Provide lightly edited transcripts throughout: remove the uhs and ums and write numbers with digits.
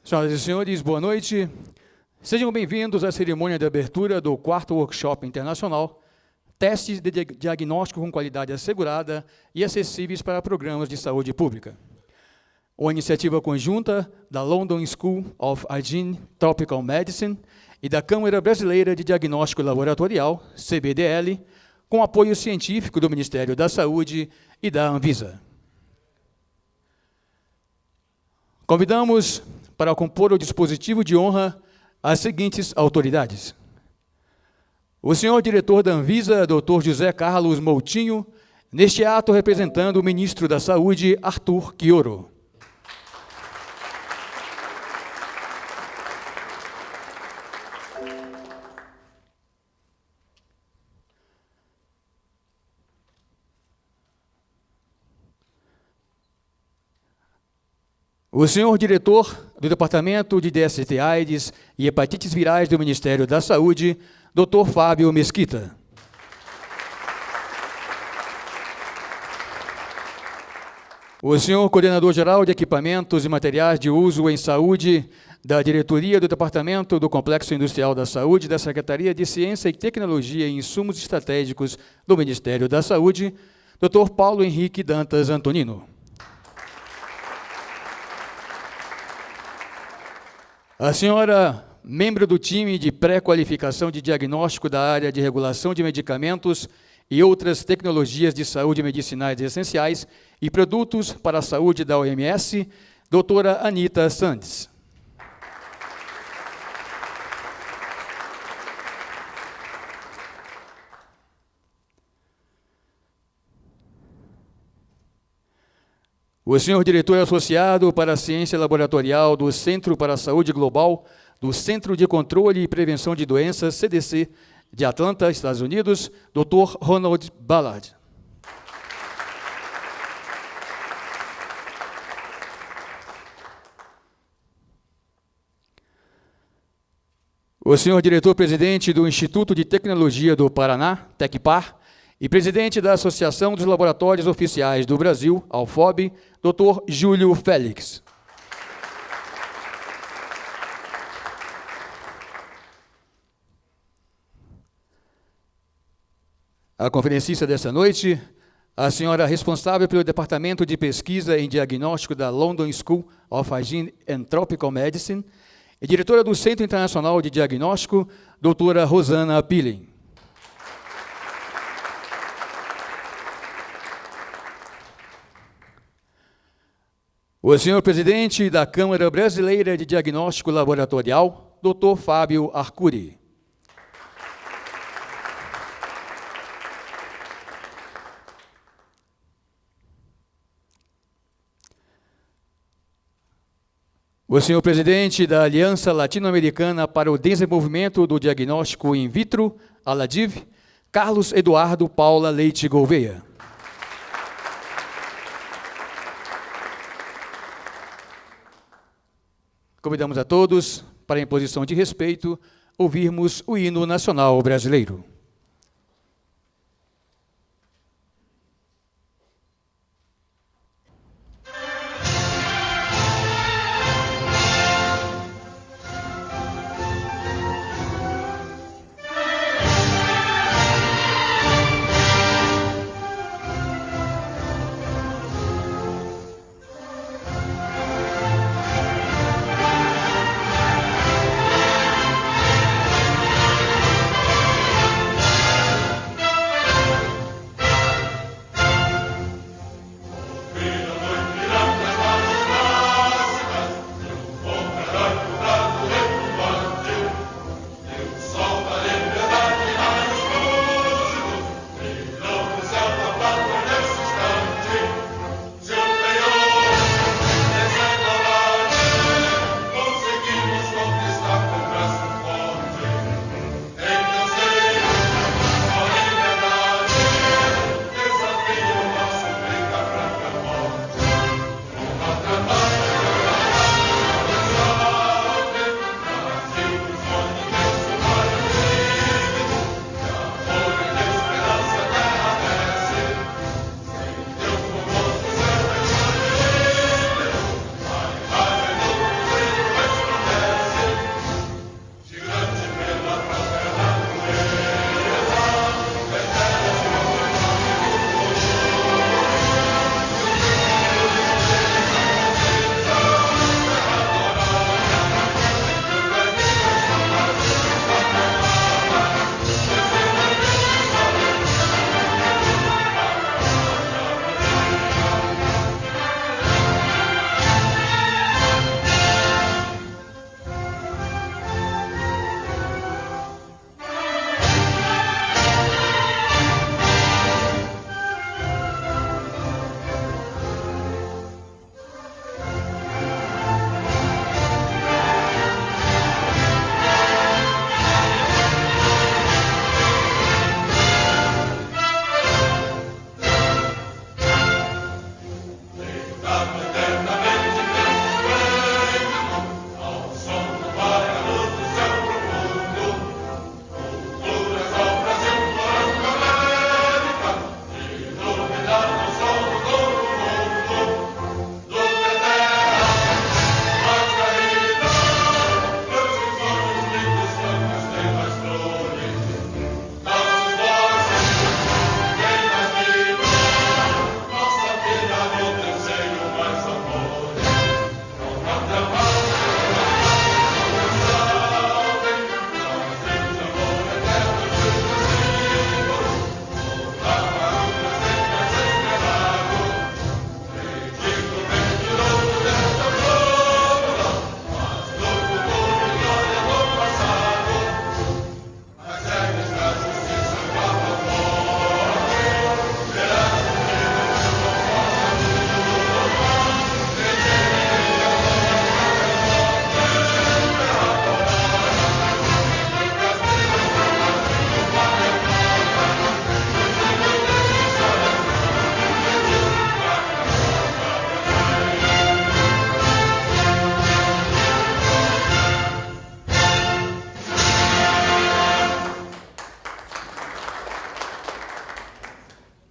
Senhoras e senhores, boa noite. Sejam bem-vindos à cerimônia de abertura do 4º Workshop Internacional, Testes de Diagnóstico com Qualidade Assegurada e Acessíveis para Programas de Saúde Pública. Uma iniciativa conjunta da London School of Hygiene Tropical Medicine e da Câmara Brasileira de Diagnóstico Laboratorial, CBDL, com apoio científico do Ministério da Saúde e da Anvisa. Convidamos para compor o dispositivo de honra as seguintes autoridades: o senhor diretor da Anvisa, Dr. José Carlos Moutinho, neste ato representando o ministro da Saúde, Arthur Quioro. O senhor diretor do Departamento de DST-AIDS e Hepatites Virais do Ministério da Saúde, Dr. Fábio Mesquita. O senhor coordenador-geral de Equipamentos e Materiais de Uso em Saúde da Diretoria do Departamento do Complexo Industrial da Saúde da Secretaria de Ciência e Tecnologia e Insumos Estratégicos do Ministério da Saúde, Dr. Paulo Henrique Dantas Antonino. A senhora, membro do time de pré-qualificação de diagnóstico da área de regulação de medicamentos e outras tecnologias de saúde medicinais essenciais e produtos para a saúde da OMS, doutora Anita Sandes. O senhor diretor associado para a ciência laboratorial do Centro para a Saúde Global, do Centro de Controle e Prevenção de Doenças, CDC, de Atlanta, Estados Unidos, Dr. Ronald Ballard. O senhor diretor-presidente do Instituto de Tecnologia do Paraná, Tecpar, e presidente da Associação dos Laboratórios Oficiais do Brasil, ALFOB, Dr. Júlio Félix. A conferencista desta noite, a senhora responsável pelo Departamento de Pesquisa em Diagnóstico da London School of Hygiene and Tropical Medicine e diretora do Centro Internacional de Diagnóstico, doutora Rosana Pilling. O senhor presidente da Câmara Brasileira de Diagnóstico Laboratorial, Dr. Fábio Arcuri. O senhor presidente da Aliança Latino-Americana para o Desenvolvimento do Diagnóstico in Vitro, ALADIV, Carlos Eduardo Paula Leite Gouveia. Convidamos a todos, para em posição de respeito, ouvirmos o hino nacional brasileiro.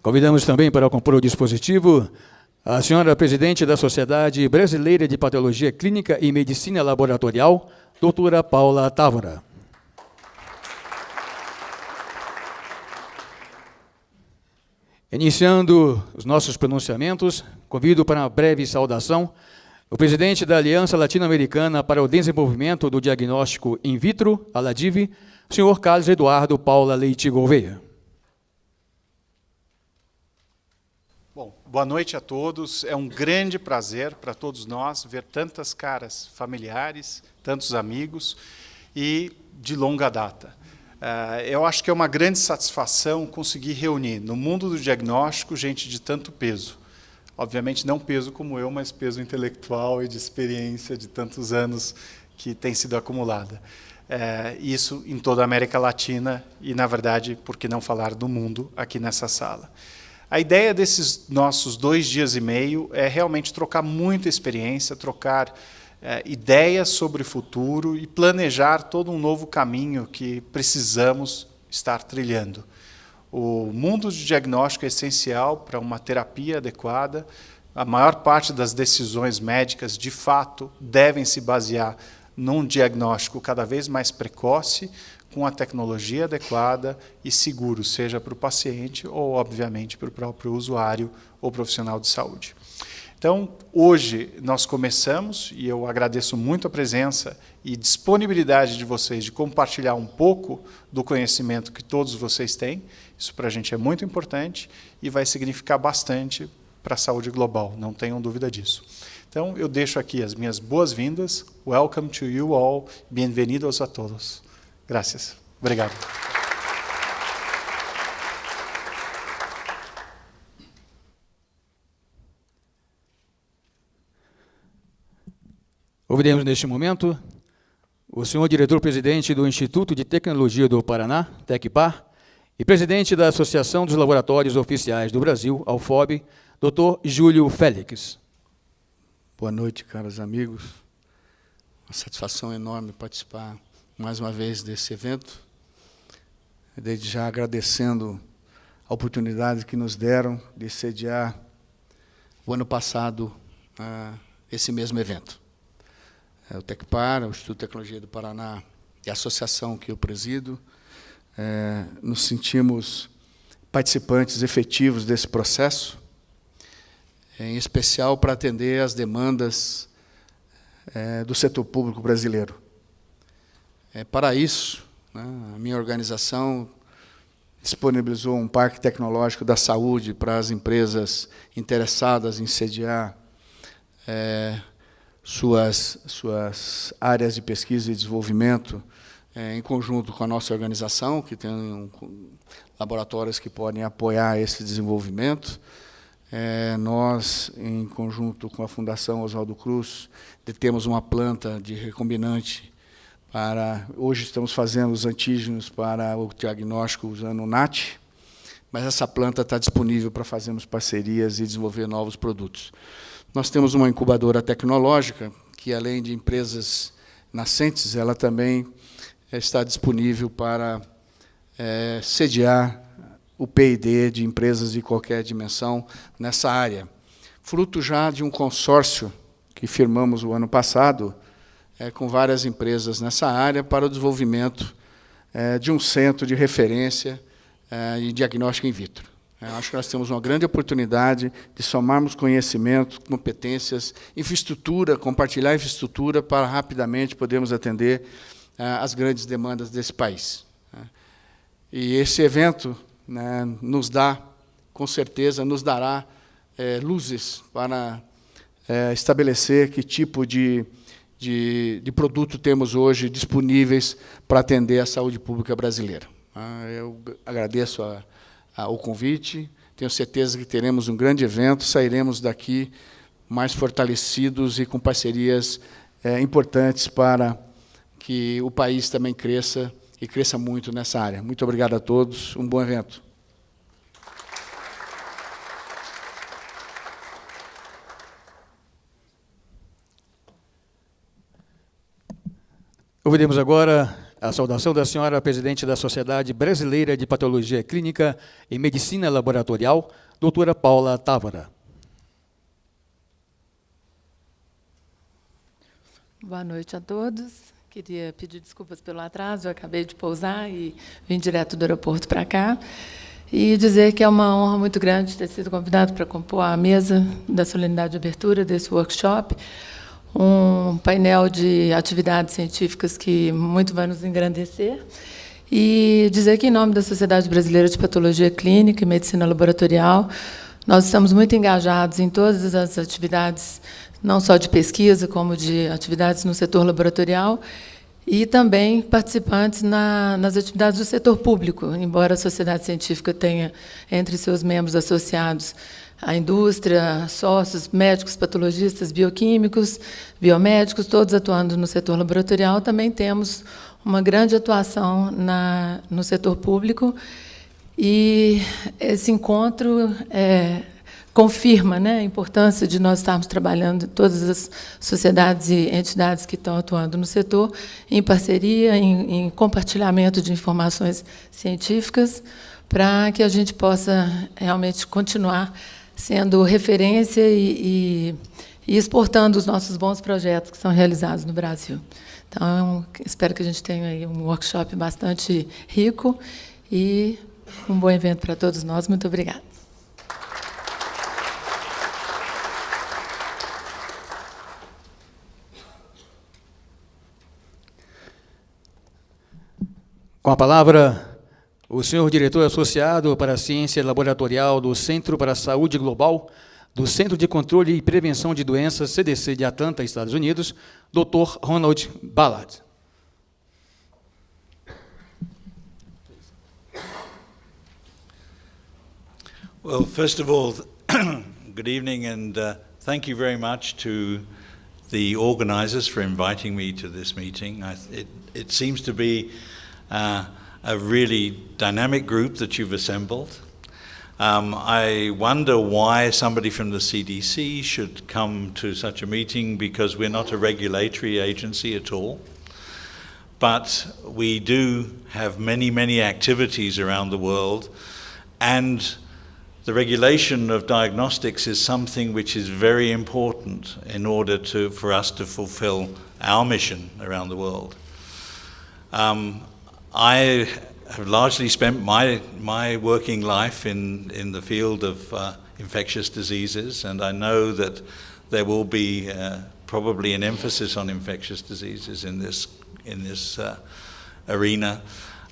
Convidamos também para compor o dispositivo a senhora presidente da Sociedade Brasileira de Patologia Clínica e Medicina Laboratorial, doutora Paula Távora. Iniciando os nossos pronunciamentos, convido para uma breve saudação o presidente da Aliança Latino-Americana para o Desenvolvimento do Diagnóstico In Vitro, ALADIV, o senhor Carlos Eduardo Paula Leite Gouveia. Bom, boa noite a todos. É um grande prazer para todos nós ver tantas caras familiares, tantos amigos e de longa data. Eu acho que é uma grande satisfação conseguir reunir no mundo do diagnóstico gente de tanto peso. Obviamente não peso como eu, mas peso intelectual e de experiência de tantos anos que tem sido acumulada. Isso em toda a América Latina e, na verdade, por que não falar do mundo aqui nessa sala. A ideia desses nossos 2 dias e meio é realmente trocar muita experiência, trocar ideias sobre o futuro e planejar todo um novo caminho que precisamos estar trilhando. O mundo de diagnóstico é essencial para uma terapia adequada. A maior parte das decisões médicas, de fato, devem se basear num diagnóstico cada vez mais precoce, com a tecnologia adequada e seguro, seja para o paciente ou, obviamente, para o próprio usuário ou profissional de saúde. Então, hoje nós começamos, e eu agradeço muito a presença e disponibilidade de vocês de compartilhar um pouco do conhecimento que todos vocês têm. Isso para a gente é muito importante e vai significar bastante para a saúde global, não tenham dúvida disso. Então, eu deixo aqui as minhas boas-vindas. Welcome to you all. Bienvenidos a todos. Graças. Obrigado. Ouviremos neste momento o senhor diretor-presidente do Instituto de Tecnologia do Paraná, TecPar, e presidente da Associação dos Laboratórios Oficiais do Brasil, ALFOB, Dr. Júlio Félix. Boa noite, caros amigos. Uma satisfação enorme participar mais uma vez desse evento. Desde já agradecendo a oportunidade que nos deram de sediar o ano passado esse mesmo evento. O TecPar, o Instituto de Tecnologia do Paraná e a associação que eu presido, nos sentimos participantes efetivos desse processo, em especial para atender às demandas do setor público brasileiro. Para isso, a minha organização disponibilizou um parque tecnológico da saúde para as empresas interessadas em sediar suas áreas de pesquisa e desenvolvimento, em conjunto com a nossa organização, que tem laboratórios que podem apoiar esse desenvolvimento. Nós, em conjunto com a Fundação Oswaldo Cruz, detemos uma planta de recombinante para... Hoje estamos fazendo os antígenos para o diagnóstico usando o NAT, mas essa planta está disponível para fazermos parcerias e desenvolver novos produtos. Nós temos uma incubadora tecnológica, que, além de empresas nascentes, ela também está disponível para sediar o P&D de empresas de qualquer dimensão nessa área. Fruto já de um consórcio que firmamos o ano passado, com várias empresas nessa área, para o desenvolvimento de um centro de referência em diagnóstico in vitro. Acho que nós temos uma grande oportunidade de somarmos conhecimento, competências, infraestrutura, compartilhar infraestrutura para rapidamente podermos atender as grandes demandas desse país. E esse evento nos dá, com certeza, nos dará luzes para estabelecer que tipo de produto temos hoje disponíveis para atender a saúde pública brasileira. Eu agradeço o convite, tenho certeza que teremos um grande evento, sairemos daqui mais fortalecidos e com parcerias importantes para que o país também cresça, e cresça muito nessa área. Muito obrigado a todos, um bom evento. Ouviremos agora A saudação da senhora presidente da Sociedade Brasileira de Patologia Clínica e Medicina Laboratorial, doutora Paula Távora. Boa noite a todos. Queria pedir desculpas pelo atraso, eu acabei de pousar e vim direto do aeroporto para cá. E dizer que é uma honra muito grande ter sido convidado para compor a mesa da solenidade de abertura desse workshop, um painel de atividades científicas que muito vai nos engrandecer. E dizer que, em nome da Sociedade Brasileira de Patologia Clínica e Medicina Laboratorial, nós estamos muito engajados em todas as atividades, não só de pesquisa, como de atividades no setor laboratorial, e também participantes nas atividades do setor público, embora a sociedade científica tenha entre seus membros associados a indústria, sócios, médicos, patologistas, bioquímicos, biomédicos, todos atuando no setor laboratorial, também temos uma grande atuação no setor público, e esse encontro confirma, né, a importância de nós estarmos trabalhando, todas as sociedades e entidades que estão atuando no setor, em parceria, em compartilhamento de informações científicas, para que a gente possa realmente continuar sendo referência e exportando os nossos bons projetos que são realizados no Brasil. Então, espero que a gente tenha aí um workshop bastante rico e um bom evento para todos nós. Muito obrigada. Com a palavra, o senhor diretor associado para a ciência laboratorial do Centro para a Saúde Global, do Centro de Controle e Prevenção de Doenças, CDC de Atlanta, Estados Unidos, Dr. Ronald Ballard. Well, first of all, good evening, and thank you very much to the organizers for inviting me to this meeting. It seems to be a really dynamic group that you've assembled. I wonder why somebody from the CDC should come to such a meeting, because we're not a regulatory agency at all. But we do have many, many activities around the world, and the regulation of diagnostics is something which is very important in order for us to fulfill our mission around the world. I have largely spent my working life in the field of infectious diseases, and I know that there will be probably an emphasis on infectious diseases in this arena.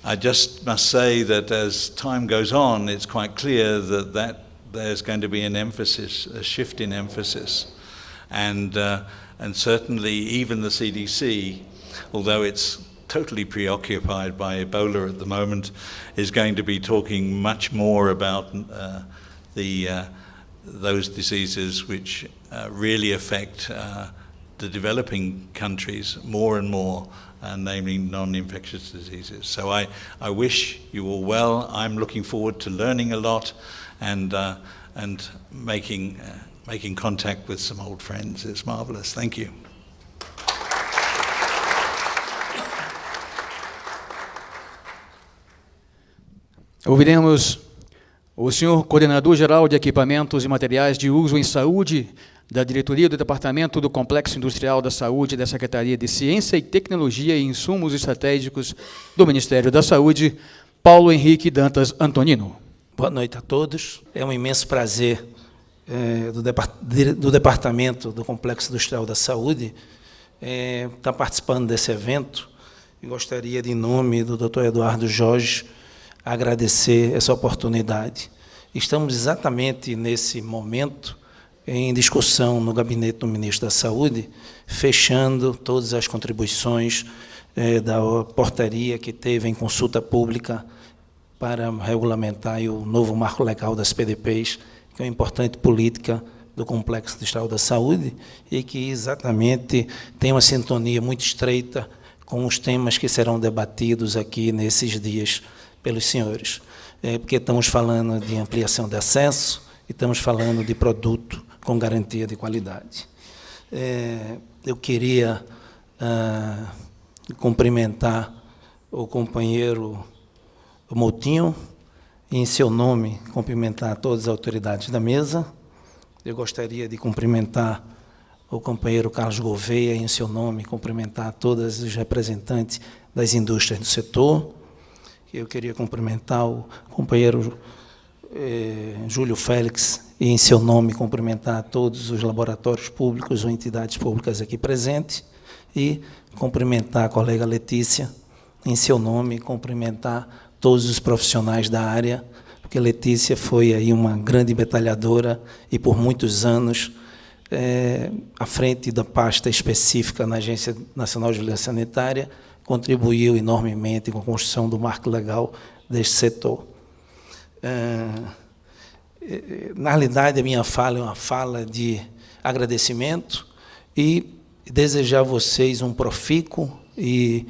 I just must say that as time goes on, it's quite clear that there's going to be an emphasis, a shift in emphasis, and certainly even the CDC, although it's totally preoccupied by Ebola at the moment, is going to be talking much more about those diseases which really affect the developing countries more and more, namely non-infectious diseases. So I wish you all well. I'm looking forward to learning a lot and making contact with some old friends. It's marvelous. Thank you. Ouviremos o senhor coordenador-geral de Equipamentos e Materiais de Uso em Saúde, da Diretoria do Departamento do Complexo Industrial da Saúde da Secretaria de Ciência e Tecnologia e Insumos Estratégicos do Ministério da Saúde, Paulo Henrique Dantas Antonino. Boa noite a todos. É um imenso prazer do Departamento do Complexo Industrial da Saúde estar participando desse evento, e gostaria, de, em nome do Dr. Eduardo Jorge, agradecer essa oportunidade. Estamos exatamente nesse momento em discussão no gabinete do Ministro da Saúde, fechando todas as contribuições da portaria que teve em consulta pública para regulamentar o novo marco legal das PDPs, que é uma importante política do Complexo Industrial da Saúde e que exatamente tem uma sintonia muito estreita com os temas que serão debatidos aqui nesses dias pelos senhores, porque estamos falando de ampliação de acesso e estamos falando de produto com garantia de qualidade. Eu queria cumprimentar o companheiro Moutinho, e, em seu nome, cumprimentar todas as autoridades da mesa. Eu gostaria de cumprimentar o companheiro Carlos Gouveia, em seu nome, cumprimentar todos os representantes das indústrias do setor. Eu queria cumprimentar o companheiro Júlio Félix, e, em seu nome, cumprimentar todos os laboratórios públicos ou entidades públicas aqui presentes, e cumprimentar a colega Letícia, em seu nome, cumprimentar todos os profissionais da área, porque Letícia foi aí uma grande batalhadora e, por muitos anos, à frente da pasta específica na Agência Nacional de Vigilância Sanitária, contribuiu enormemente com a construção do marco legal deste setor. Na realidade, a minha fala é uma fala de agradecimento e desejar a vocês um profícuo e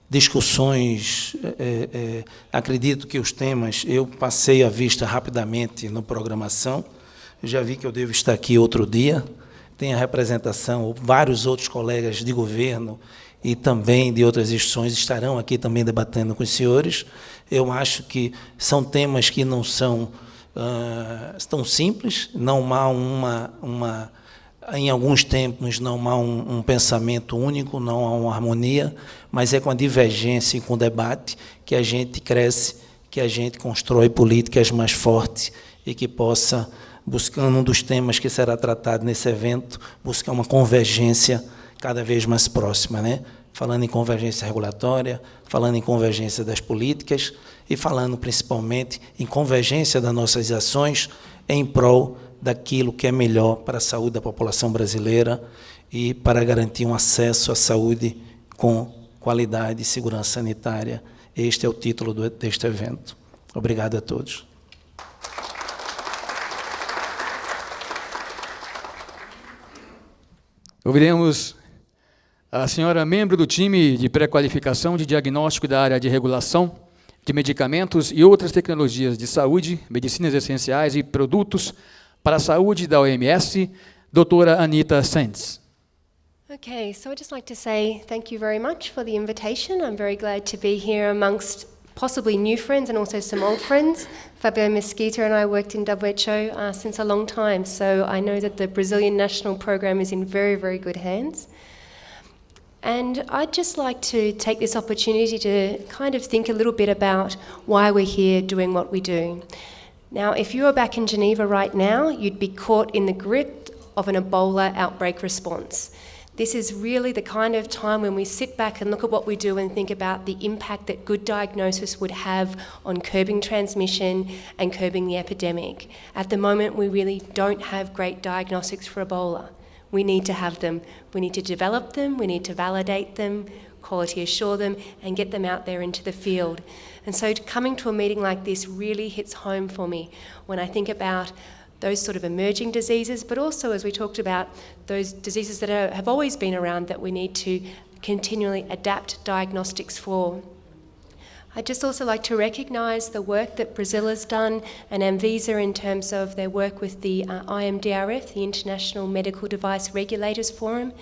discussões. Acredito que os temas, eu passei a vista rapidamente na programação, já vi que eu devo estar aqui outro dia, tem a representação, vários outros colegas de governo e também de outras instituições estarão aqui também debatendo com os senhores. Eu acho que são temas que não são tão simples, não há em alguns tempos não há um pensamento único, não há uma harmonia, mas é com a divergência e com o debate que a gente cresce, que a gente constrói políticas mais fortes e que possa, buscando um dos temas que será tratado nesse evento, buscar uma convergência cada vez mais próxima, né? Falando em convergência regulatória, falando em convergência das políticas e falando principalmente em convergência das nossas ações em prol daquilo que é melhor para a saúde da população brasileira e para garantir um acesso à saúde com qualidade e segurança sanitária. Este é o título deste evento. Obrigado a todos. Ouviremos a senhora membro do time de pré-qualificação de diagnóstico da área de regulação de medicamentos e outras tecnologias de saúde, medicinas essenciais e produtos para a saúde da OMS, doutora Anita Sands. Okay, so I'd just like to say thank you very much for the invitation. I'm very glad to be here amongst possibly new friends and also some old friends. Fabio Mesquita and I worked in WHO since a long time, so I know that the Brazilian national program is in very, very good hands. And I'd just like to take this opportunity to kind of think a little bit about why we're here doing what we do. Now, if you were back in Geneva right now, you'd be caught in the grip of an Ebola outbreak response. This is really the kind of time when we sit back and look at what we do and think about the impact that good diagnosis would have on curbing transmission and curbing the epidemic. At the moment, we really don't have great diagnostics for Ebola. We need to have them. We need to develop them, we need to validate them, quality assure them, and get them out there into the field. And so coming to a meeting like this really hits home for me when I think about those sort of emerging diseases, but also, as we talked about, those diseases that have always been around that we need to continually adapt diagnostics for. I'd just also like to recognise the work that Brazil has done and Anvisa in terms of their work with the IMDRF, the International Medical Device Regulators Forum.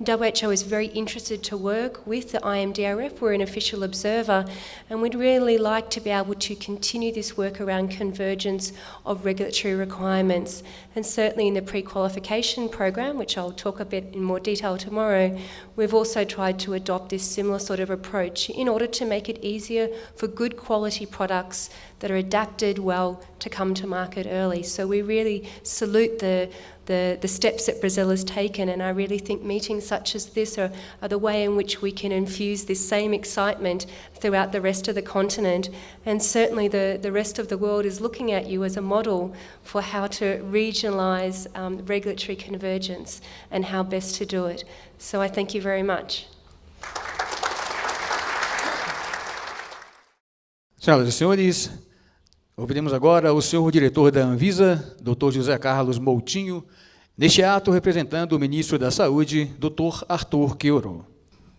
WHO is very interested to work with the IMDRF. We're an official observer, and we'd really like to be able to continue this work around convergence of regulatory requirements. And certainly in the pre-qualification program, which I'll talk a bit in more detail tomorrow, we've also tried to adopt this similar sort of approach in order to make it easier for good quality products that are adapted well to come to market early. So we really salute the steps that Brazil has taken, and I really think meetings such as this are the way in which we can infuse this same excitement throughout the rest of the continent, and certainly the rest of the world is looking at you as a model for how to regionalise regulatory convergence and how best to do it. So I thank you very much. Senhoras e senhores, ouviremos agora o senhor diretor da Anvisa, Dr. José Carlos Moutinho, neste ato representando o ministro da Saúde, Dr. Arthur Queiro.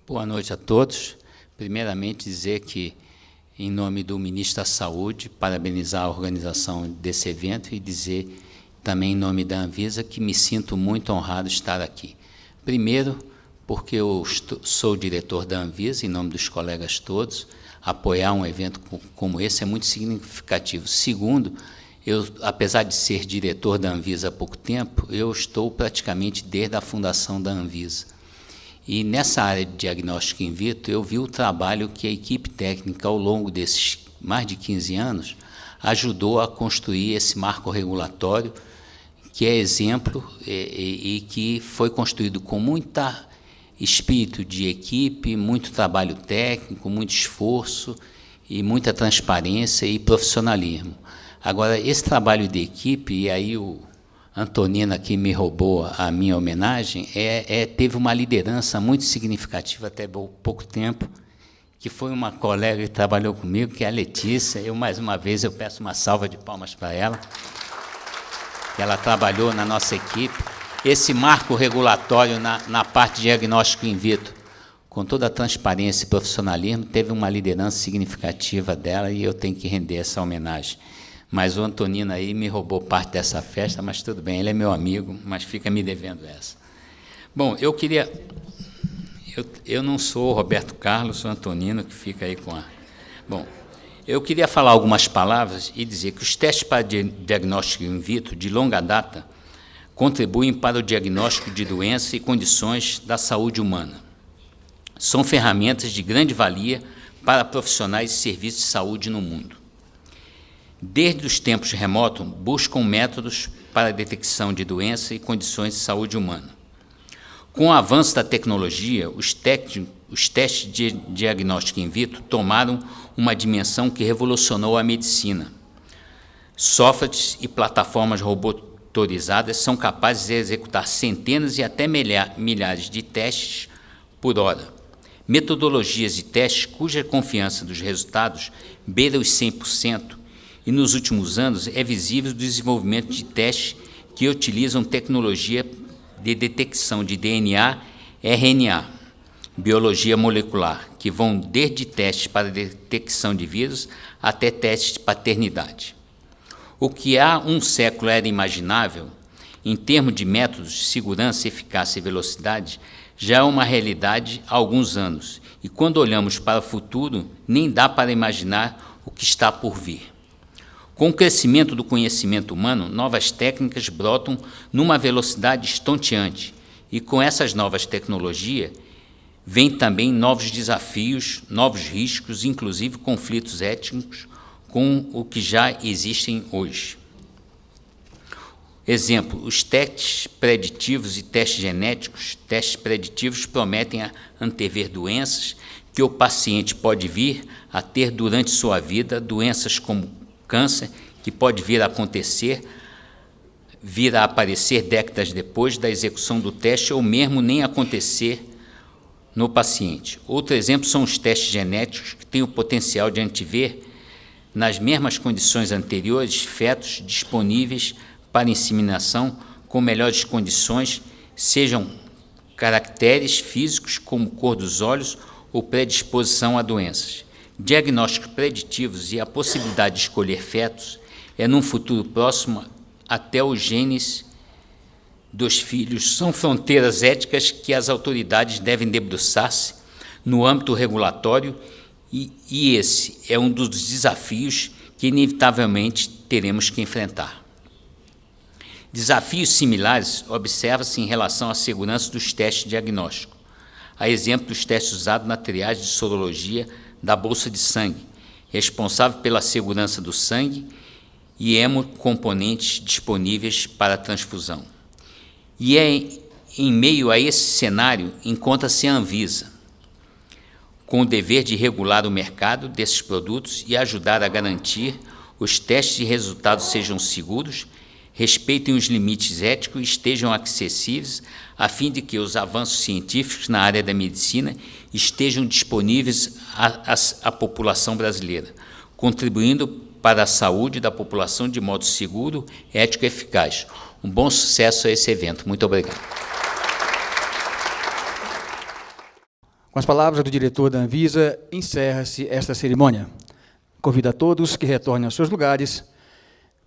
Boa noite a todos. Primeiramente dizer que, em nome do ministro da Saúde, parabenizar a organização desse evento e dizer também em nome da Anvisa que me sinto muito honrado de estar aqui. Primeiro, porque eu sou o diretor da Anvisa, em nome dos colegas todos. Apoiar um evento como esse é muito significativo. Segundo, apesar de ser diretor da Anvisa há pouco tempo, eu estou praticamente desde a fundação da Anvisa. E nessa área de diagnóstico in vitro, eu vi o trabalho que a equipe técnica, ao longo desses mais de 15 anos, ajudou a construir esse marco regulatório, que é exemplo e que foi construído com muito espírito de equipe, muito trabalho técnico, muito esforço e muita transparência e profissionalismo. Agora, esse trabalho de equipe, e aí o Antonina, que me roubou a minha homenagem, teve uma liderança muito significativa até pouco tempo, que foi uma colega que trabalhou comigo, que é a Letícia. Mais uma vez, eu peço uma salva de palmas para ela. Ela trabalhou na nossa equipe. Esse marco regulatório na parte de diagnóstico in vitro, com toda a transparência e profissionalismo, teve uma liderança significativa dela e eu tenho que render essa homenagem. Mas o Antonino aí me roubou parte dessa festa, mas tudo bem, ele é meu amigo, mas fica me devendo essa. Bom, eu não sou o Roberto Carlos, sou o Antonino, que fica aí com a... Bom, eu queria falar algumas palavras e dizer que os testes para diagnóstico in vitro de longa data contribuem para o diagnóstico de doenças e condições da saúde humana. São ferramentas de grande valia para profissionais de serviços de saúde no mundo. Desde os tempos remotos, buscam métodos para a detecção de doenças e condições de saúde humana. Com o avanço da tecnologia, os testes de diagnóstico in vitro tomaram uma dimensão que revolucionou a medicina. Softwares e plataformas robotizadas são capazes de executar centenas e até milhares de testes por hora. Metodologias de testes cuja confiança dos resultados beira os 100%, e nos últimos anos é visível o desenvolvimento de testes que utilizam tecnologia de detecção de DNA, RNA, biologia molecular, que vão desde testes para detecção de vírus até testes de paternidade. O que há um século era imaginável, em termos de métodos de segurança, eficácia e velocidade, já é uma realidade há alguns anos, e quando olhamos para o futuro, nem dá para imaginar o que está por vir. Com o crescimento do conhecimento humano, novas técnicas brotam numa velocidade estonteante, e com essas novas tecnologias, vêm também novos desafios, novos riscos, inclusive conflitos étnicos, com o que já existem hoje. Exemplo, os testes preditivos e testes genéticos. Testes preditivos prometem antever doenças que o paciente pode vir a ter durante sua vida, doenças como câncer, que pode vir a aparecer décadas depois da execução do teste, ou mesmo nem acontecer no paciente. Outro exemplo são os testes genéticos, que têm o potencial de antever, nas mesmas condições anteriores, fetos disponíveis para inseminação com melhores condições, sejam caracteres físicos como cor dos olhos ou predisposição a doenças. Diagnósticos preditivos e a possibilidade de escolher fetos é, num futuro próximo, até os genes dos filhos. São fronteiras éticas que as autoridades devem debruçar-se no âmbito regulatório, e esse é um dos desafios que inevitavelmente teremos que enfrentar. Desafios similares observam-se em relação à segurança dos testes diagnósticos, a exemplo dos testes usados na triagem de sorologia da bolsa de sangue, responsável pela segurança do sangue e hemocomponentes disponíveis para a transfusão. E em meio a esse cenário encontra-se a Anvisa, com o dever de regular o mercado desses produtos e ajudar a garantir os testes e resultados sejam seguros, respeitem os limites éticos e estejam acessíveis, a fim de que os avanços científicos na área da medicina estejam disponíveis à população brasileira, contribuindo para a saúde da população de modo seguro, ético e eficaz. Um bom sucesso a esse evento. Muito obrigado. Com as palavras do diretor da Anvisa, encerra-se esta cerimônia. Convido a todos que retornem aos seus lugares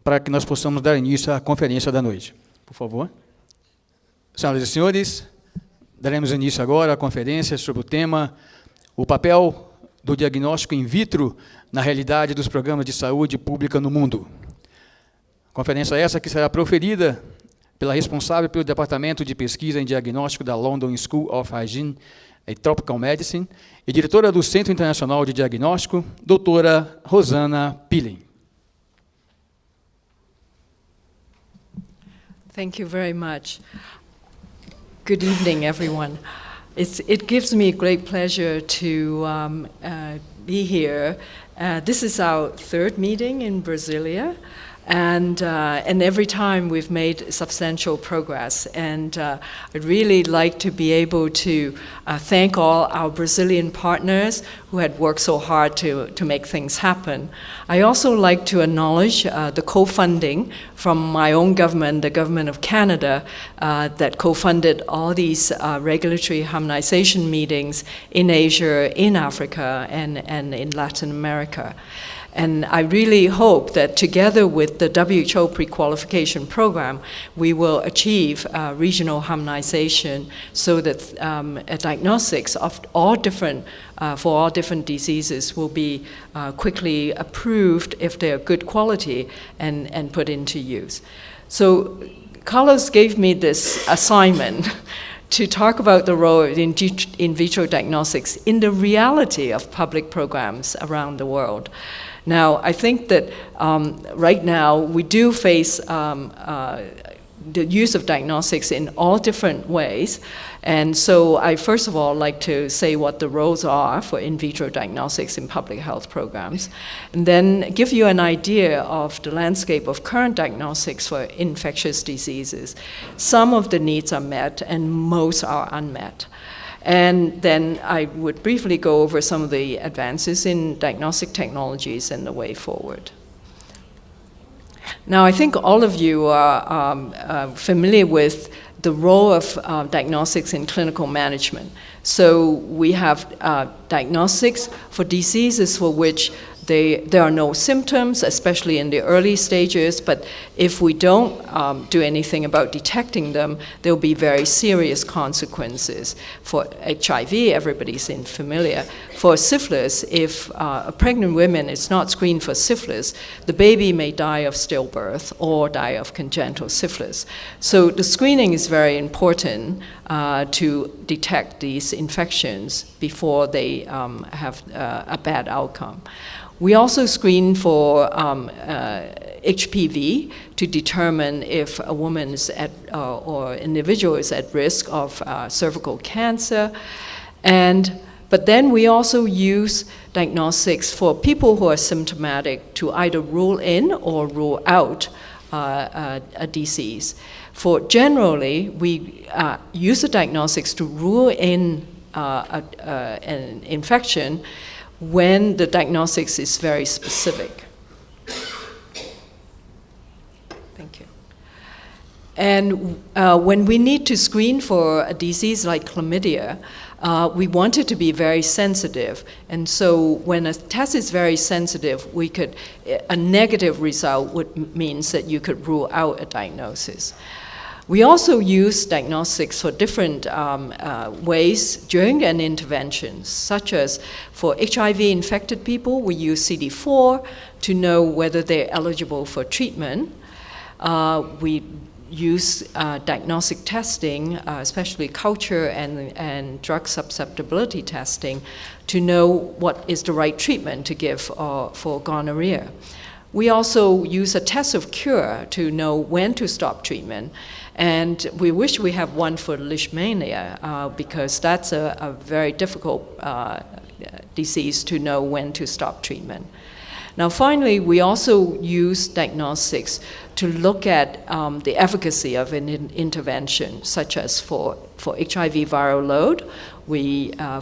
para que nós possamos dar início à conferência da noite. Por favor. Senhoras e senhores, Daremos início agora à conferência sobre o tema o papel do diagnóstico in vitro na realidade dos programas de saúde pública no mundo. Conferência essa que será proferida pela responsável pelo Departamento de Pesquisa em Diagnóstico da London School of Hygiene and Tropical Medicine e diretora do Centro Internacional de Diagnóstico, doutora Rosana Pilling. Thank you very much. Good evening, everyone. It gives me great pleasure to be here. This is our third meeting in Brasilia, and every time we've made substantial progress. And I'd really like to be able to thank all our Brazilian partners who had worked so hard to make things happen. I also like to acknowledge the co-funding from my own government, the government of Canada, that co-funded all these regulatory harmonization meetings in Asia, in Africa, and in Latin America. And I really hope that together with the WHO pre-qualification program, we will achieve regional harmonization so that diagnostics of all different, for all different diseases will be quickly approved if they're good quality and put into use. So Carlos gave me this assignment to talk about the role of in vitro diagnostics in the reality of public programs around the world. Now, I think that right now we do face the use of diagnostics in all different ways. And so I first of all like to say what the roles are for in vitro diagnostics in public health programs, and then give you an idea of the landscape of current diagnostics for infectious diseases. Some of the needs are met and most are unmet. And then I would briefly go over some of the advances in diagnostic technologies and the way forward. Now, I think all of you are familiar with the role of diagnostics in clinical management. So we have diagnostics for diseases for which there are no symptoms, especially in the early stages, but if we don't do anything about detecting them, there will be very serious consequences. For HIV, everybody's familiar. For syphilis, if a pregnant woman is not screened for syphilis, the baby may die of stillbirth or die of congenital syphilis. So the screening is very important to detect these infections before they have a bad outcome. We also screen for HPV to determine if a woman is at, or individual is at risk of cervical cancer. But then we also use diagnostics for people who are symptomatic to either rule in or rule out a disease. For generally, we use the diagnostics to rule in an infection when the diagnostics is very specific. Thank you. And when we need to screen for a disease like chlamydia, we want it to be very sensitive. And so when a test is very sensitive, a negative result means that you could rule out a diagnosis. We also use diagnostics for different ways during an intervention, such as for HIV-infected people, we use CD4 to know whether they're eligible for treatment. We use diagnostic testing, especially culture and drug susceptibility testing, to know what is the right treatment to give for gonorrhea. We also use a test of cure to know when to stop treatment. And we wish we have one for leishmania because that's a very difficult disease to know when to stop treatment. Now finally, we also use diagnostics to look at the efficacy of an intervention, such as for HIV viral load.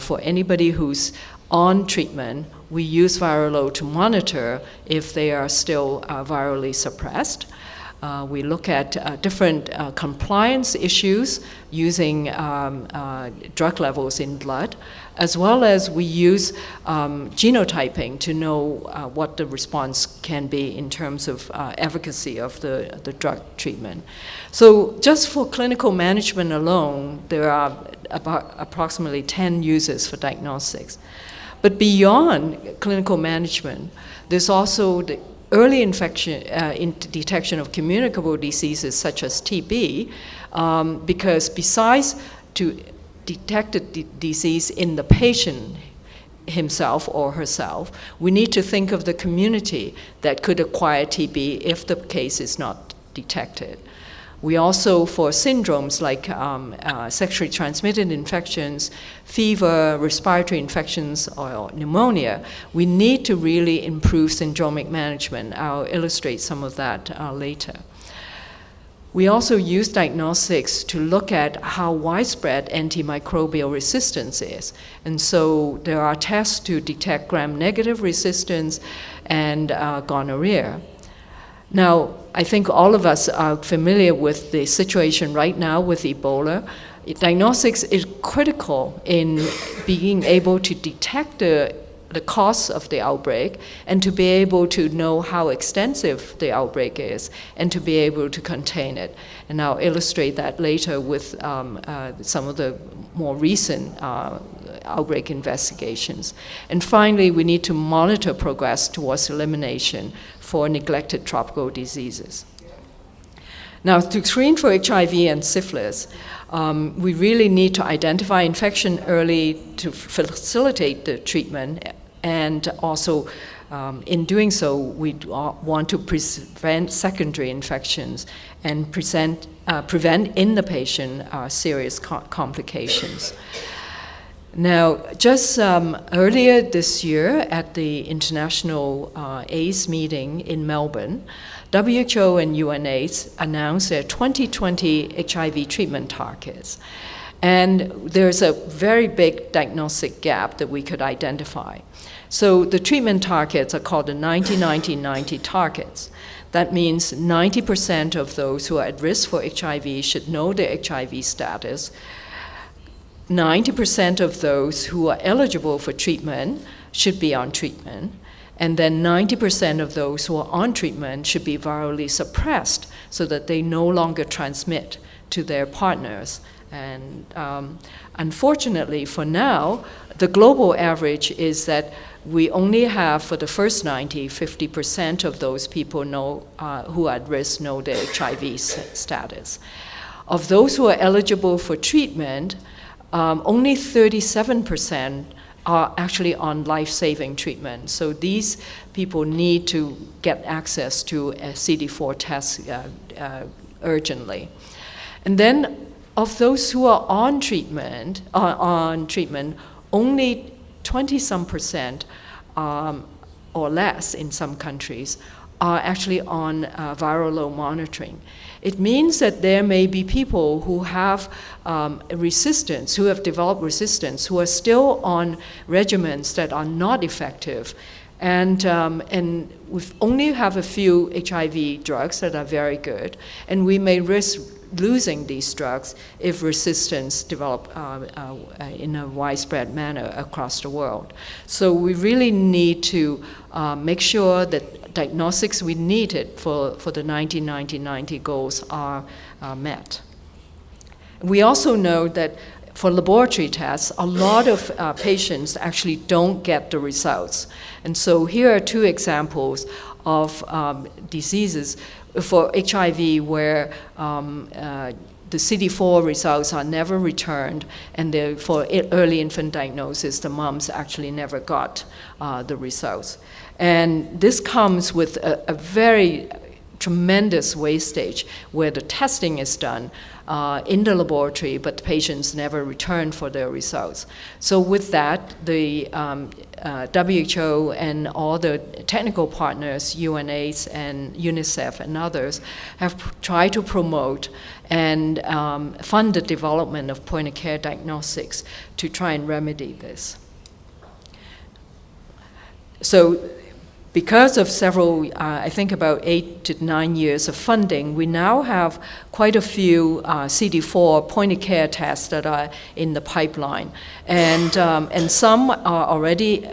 For anybody who's on treatment, we use viral load to monitor if they are still virally suppressed. We look at different compliance issues using drug levels in blood, as well as we use genotyping to know what the response can be in terms of efficacy of the drug treatment. So just for clinical management alone, there are about approximately 10 uses for diagnostics. But beyond clinical management, there's also the early infection, detection of communicable diseases such as TB, because besides to detect the disease in the patient himself or herself, we need to think of the community that could acquire TB if the case is not detected. We also, for syndromes like sexually transmitted infections, fever, respiratory infections, or pneumonia, we need to really improve syndromic management. I'll illustrate some of that later. We also use diagnostics to look at how widespread antimicrobial resistance is. And so there are tests to detect gram-negative resistance and gonorrhea. Now, I think all of us are familiar with the situation right now with Ebola. Diagnostics is critical in being able to detect the cause of the outbreak and to be able to know how extensive the outbreak is and to be able to contain it. And I'll illustrate that later with some of the more recent outbreak investigations. And finally, we need to monitor progress towards elimination for neglected tropical diseases. Now, to screen for HIV and syphilis, we really need to identify infection early to facilitate the treatment, and also in doing so, we want to prevent secondary infections and prevent in the patient serious complications. Now, just earlier this year at the International AIDS meeting in Melbourne, WHO and UNAIDS announced their 2020 HIV treatment targets. And there's a very big diagnostic gap that we could identify. So the treatment targets are called the 90-90-90 targets. That means 90% of those who are at risk for HIV should know their HIV status. 90% of those who are eligible for treatment should be on treatment. And then 90% of those who are on treatment should be virally suppressed so that they no longer transmit to their partners. And unfortunately, for now, the global average is that we only have, for the first 50% of those people who are at risk know their HIV status. Of those who are eligible for treatment, only 37% are actually on life-saving treatment. So these people need to get access to a CD4 test urgently. And then of those who are on treatment, only 20-some% or less in some countries are actually on viral load monitoring. It means that there may be people who have resistance, who have developed resistance, who are still on regimens that are not effective. And we only have a few HIV drugs that are very good, and we may risk losing these drugs if resistance develop in a widespread manner across the world. So we really need to make sure that diagnostics we needed for the 90-90-90 goals are met. We also know that for laboratory tests, a lot of patients actually don't get the results. And so here are two examples of diseases for HIV where the CD4 results are never returned, and for early infant diagnosis, the moms actually never got the results. And this comes with a very tremendous wastage where the testing is done in the laboratory, but the patients never return for their results. So with that, the WHO and all the technical partners, UNAIDS and UNICEF and others, have tried to promote and fund the development of point-of-care diagnostics to try and remedy this. So because of several, I think about 8 to 9 years of funding, we now have quite a few CD4 point-of-care tests that are in the pipeline. And some are already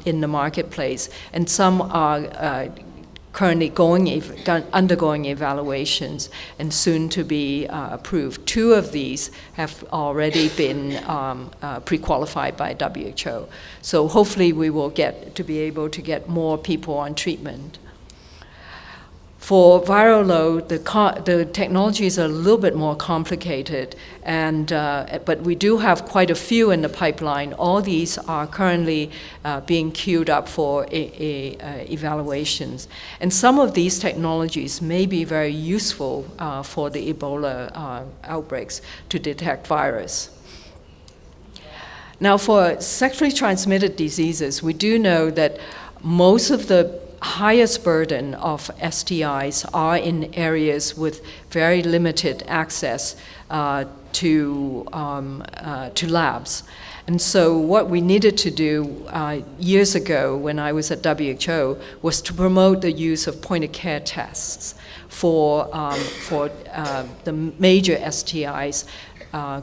in the marketplace, and some are currently undergoing evaluations and soon to be approved. 2 of these have already been pre-qualified by WHO. So hopefully we will get to be able to get more people on treatment. For viral load, the technology is a little bit more complicated, but we do have quite a few in the pipeline. All these are currently being queued up for evaluations. And some of these technologies may be very useful for the Ebola outbreaks to detect virus. Now, for sexually transmitted diseases, we do know that most of the highest burden of STIs are in areas with very limited access to labs. And so what we needed to do years ago when I was at WHO was to promote the use of point-of-care tests for the major STIs,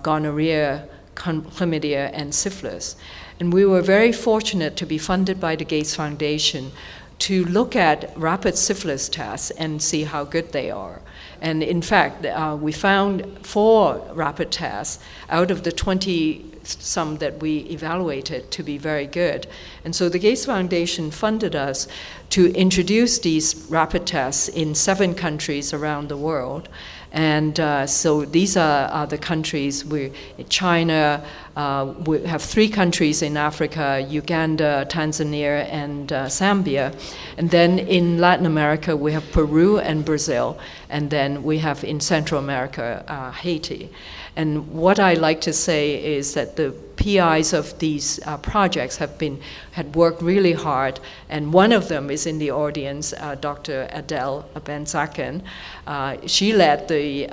gonorrhea, chlamydia, and syphilis. And we were very fortunate to be funded by the Gates Foundation to look at rapid syphilis tests and see how good they are. And in fact, we found 4 rapid tests out of the 20-some that we evaluated to be very good. And so the Gates Foundation funded us to introduce these rapid tests in 7 countries around the world. And so these are the countries. China, we have 3 countries in Africa, Uganda, Tanzania, and Zambia. And then in Latin America, we have Peru and Brazil. And then we have in Central America, Haiti. And what I like to say is that the PIs of these projects had worked really hard, and one of them is in the audience, Dr. Adele Ben-Zaken. She led the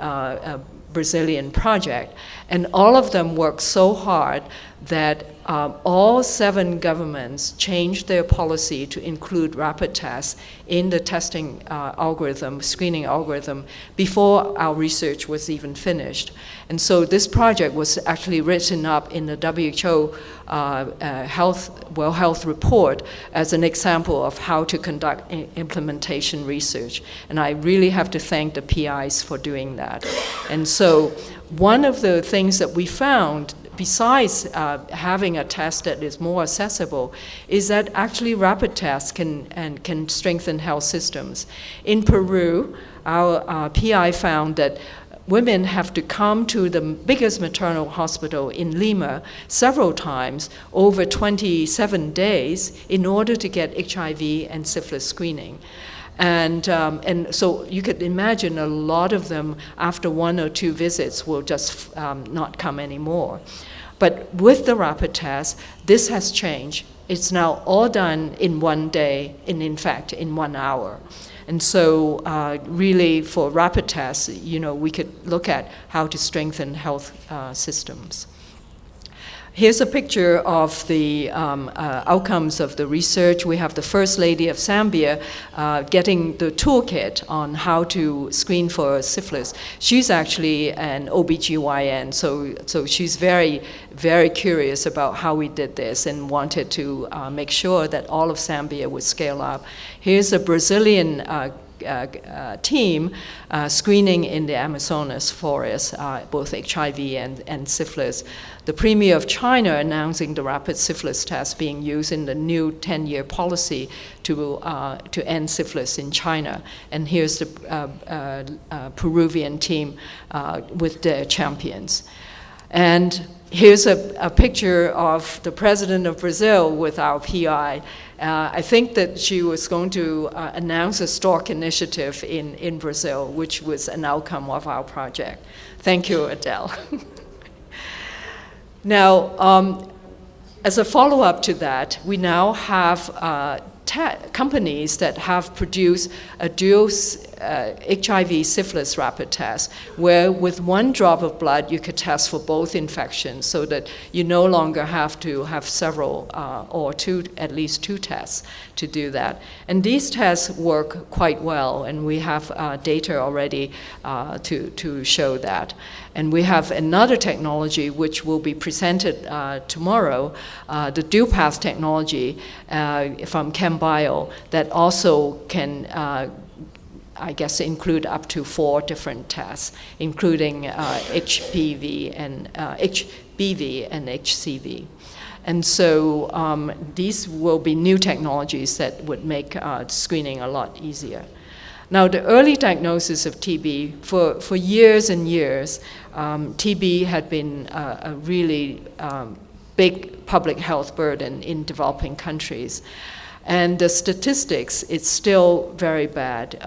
Brazilian project, and all of them worked so hard that all 7 governments changed their policy to include rapid tests in the testing algorithm, screening algorithm, before our research was even finished. And so this project was actually written up in the WHO health report as an example of how to conduct implementation research. And I really have to thank the PIs for doing that. And so one of the things that we found, besides having a test that is more accessible, is that actually rapid tests can strengthen health systems. In Peru, our PI found that women have to come to the biggest maternal hospital in Lima several times over 27 days in order to get HIV and syphilis screening. And so you could imagine a lot of them, after 1 or 2 visits, will just not come anymore. But with the rapid test, this has changed. It's now all done in 1 day, and in fact, in 1 hour. And so really for rapid tests, we could look at how to strengthen health systems. Here's a picture of the outcomes of the research. We have the First Lady of Zambia getting the toolkit on how to screen for syphilis. She's actually an OBGYN, so she's very, very curious about how we did this and wanted to make sure that all of Zambia would scale up. Here's a Brazilian team screening in the Amazonas forest, both HIV and syphilis. The Premier of China announcing the rapid syphilis test being used in the new 10-year policy to end syphilis in China. And here's the Peruvian team with their champions. And here's a picture of the President of Brazil with our PI. I think that she was going to announce a stork initiative in Brazil, which was an outcome of our project. Thank you, Adele. Now, as a follow-up to that, we now have companies that have produced a dual HIV syphilis rapid test, where with one drop of blood you could test for both infections, so that you no longer have to have several or at least two tests to do that. And these tests work quite well, and we have data already to show that. And we have another technology which will be presented tomorrow, the DualPath technology from ChemBio, that also can I guess include up to 4 different tests, including HPV and HBV and HCV. And so these will be new technologies that would make screening a lot easier. Now, the early diagnosis of TB, for years and years, TB had been a really big public health burden in developing countries. And the statistics, it's still very bad.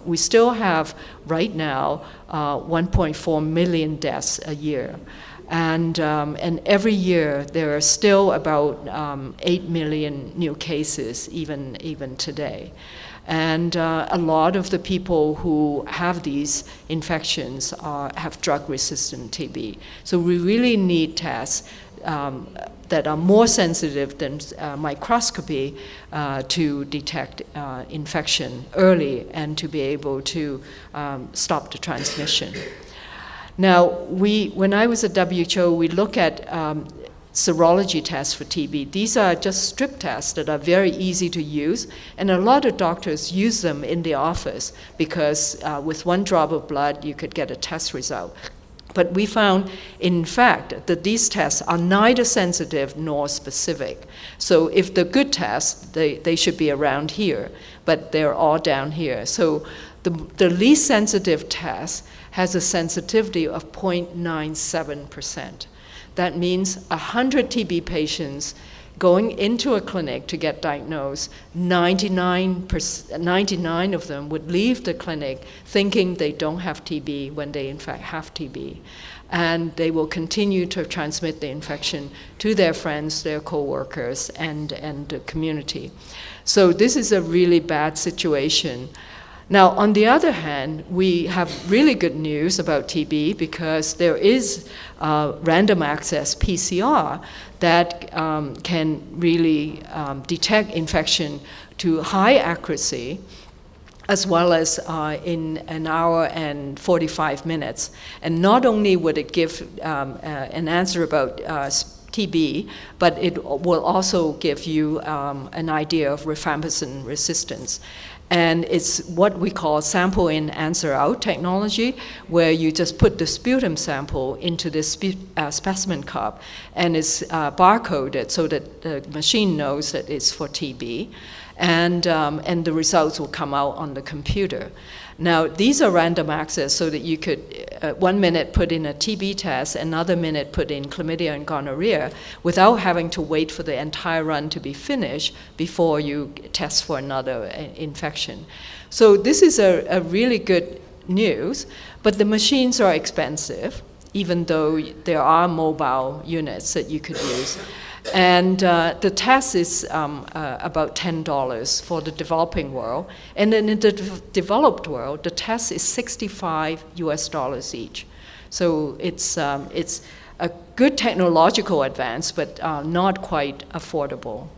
We still have, right now, 1.4 million deaths a year. And every year, there are still about 8 million new cases, even today. And a lot of the people who have these infections have drug-resistant TB. So we really need tests that are more sensitive than microscopy to detect infection early and to be able to stop the transmission. Now, when I was at WHO, we look at serology tests for TB. These are just strip tests that are very easy to use, and a lot of doctors use them in the office because with one drop of blood, you could get a test result. But we found, in fact, that these tests are neither sensitive nor specific. So if the good tests, they should be around here, but they're all down here. So the least sensitive test has a sensitivity of 0.97%. That means 100 TB patients going into a clinic to get diagnosed, 99 of them would leave the clinic thinking they don't have TB when they in fact have TB. And they will continue to transmit the infection to their friends, their co-workers, and the community. So this is a really bad situation. Now, on the other hand, we have really good news about TB because there is random access PCR that can really detect infection to high accuracy, as well as in an hour and 45 minutes. And not only would it give an answer about TB, but it will also give you an idea of rifampicin resistance. And it's what we call sample in, answer out technology, where you just put the sputum sample into this specimen cup, and it's barcoded so that the machine knows that it's for TB, and the results will come out on the computer. Now, these are random access so that you could 1 minute put in a TB test, another minute put in chlamydia and gonorrhea, without having to wait for the entire run to be finished before you test for another infection. So this is a really good news, but the machines are expensive, even though there are mobile units that you could use. And the test is about $10 for the developing world. And then in the developed world, the test is $65 each. So it's a good technological advance, but not quite affordable.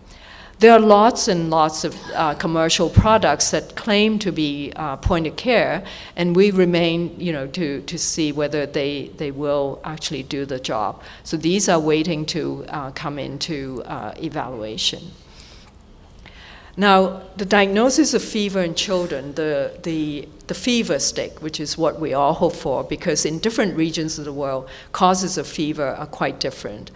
There are lots and lots of commercial products that claim to be point of care, and we remain, to see whether they will actually do the job. So these are waiting to come into evaluation. Now, the diagnosis of fever in children, the fever stick, which is what we all hope for, because in different regions of the world, causes of fever are quite different.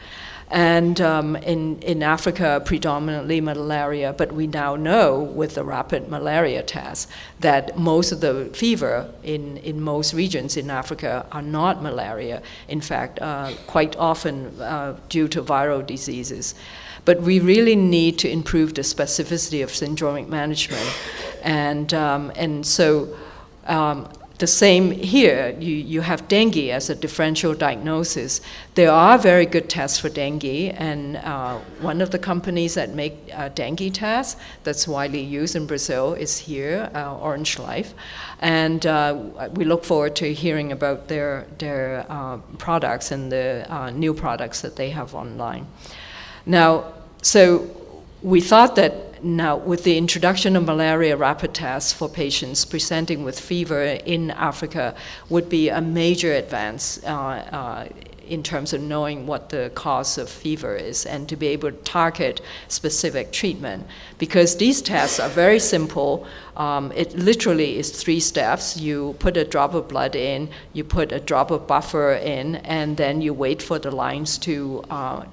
And in Africa, predominantly malaria, but we now know with the rapid malaria test that most of the fever in most regions in Africa are not malaria. In fact, quite often due to viral diseases. But we really need to improve the specificity of syndromic management. And so the same here. You have dengue as a differential diagnosis. There are very good tests for dengue, and one of the companies that make dengue tests that's widely used in Brazil is here, Orange Life, and we look forward to hearing about their products and the new products that they have online. Now, so we thought that now, with the introduction of malaria rapid tests for patients presenting with fever in Africa would be a major advance in terms of knowing what the cause of fever is and to be able to target specific treatment. Because these tests are very simple. It literally is 3 steps. You put a drop of blood in, you put a drop of buffer in, and then you wait for the lines to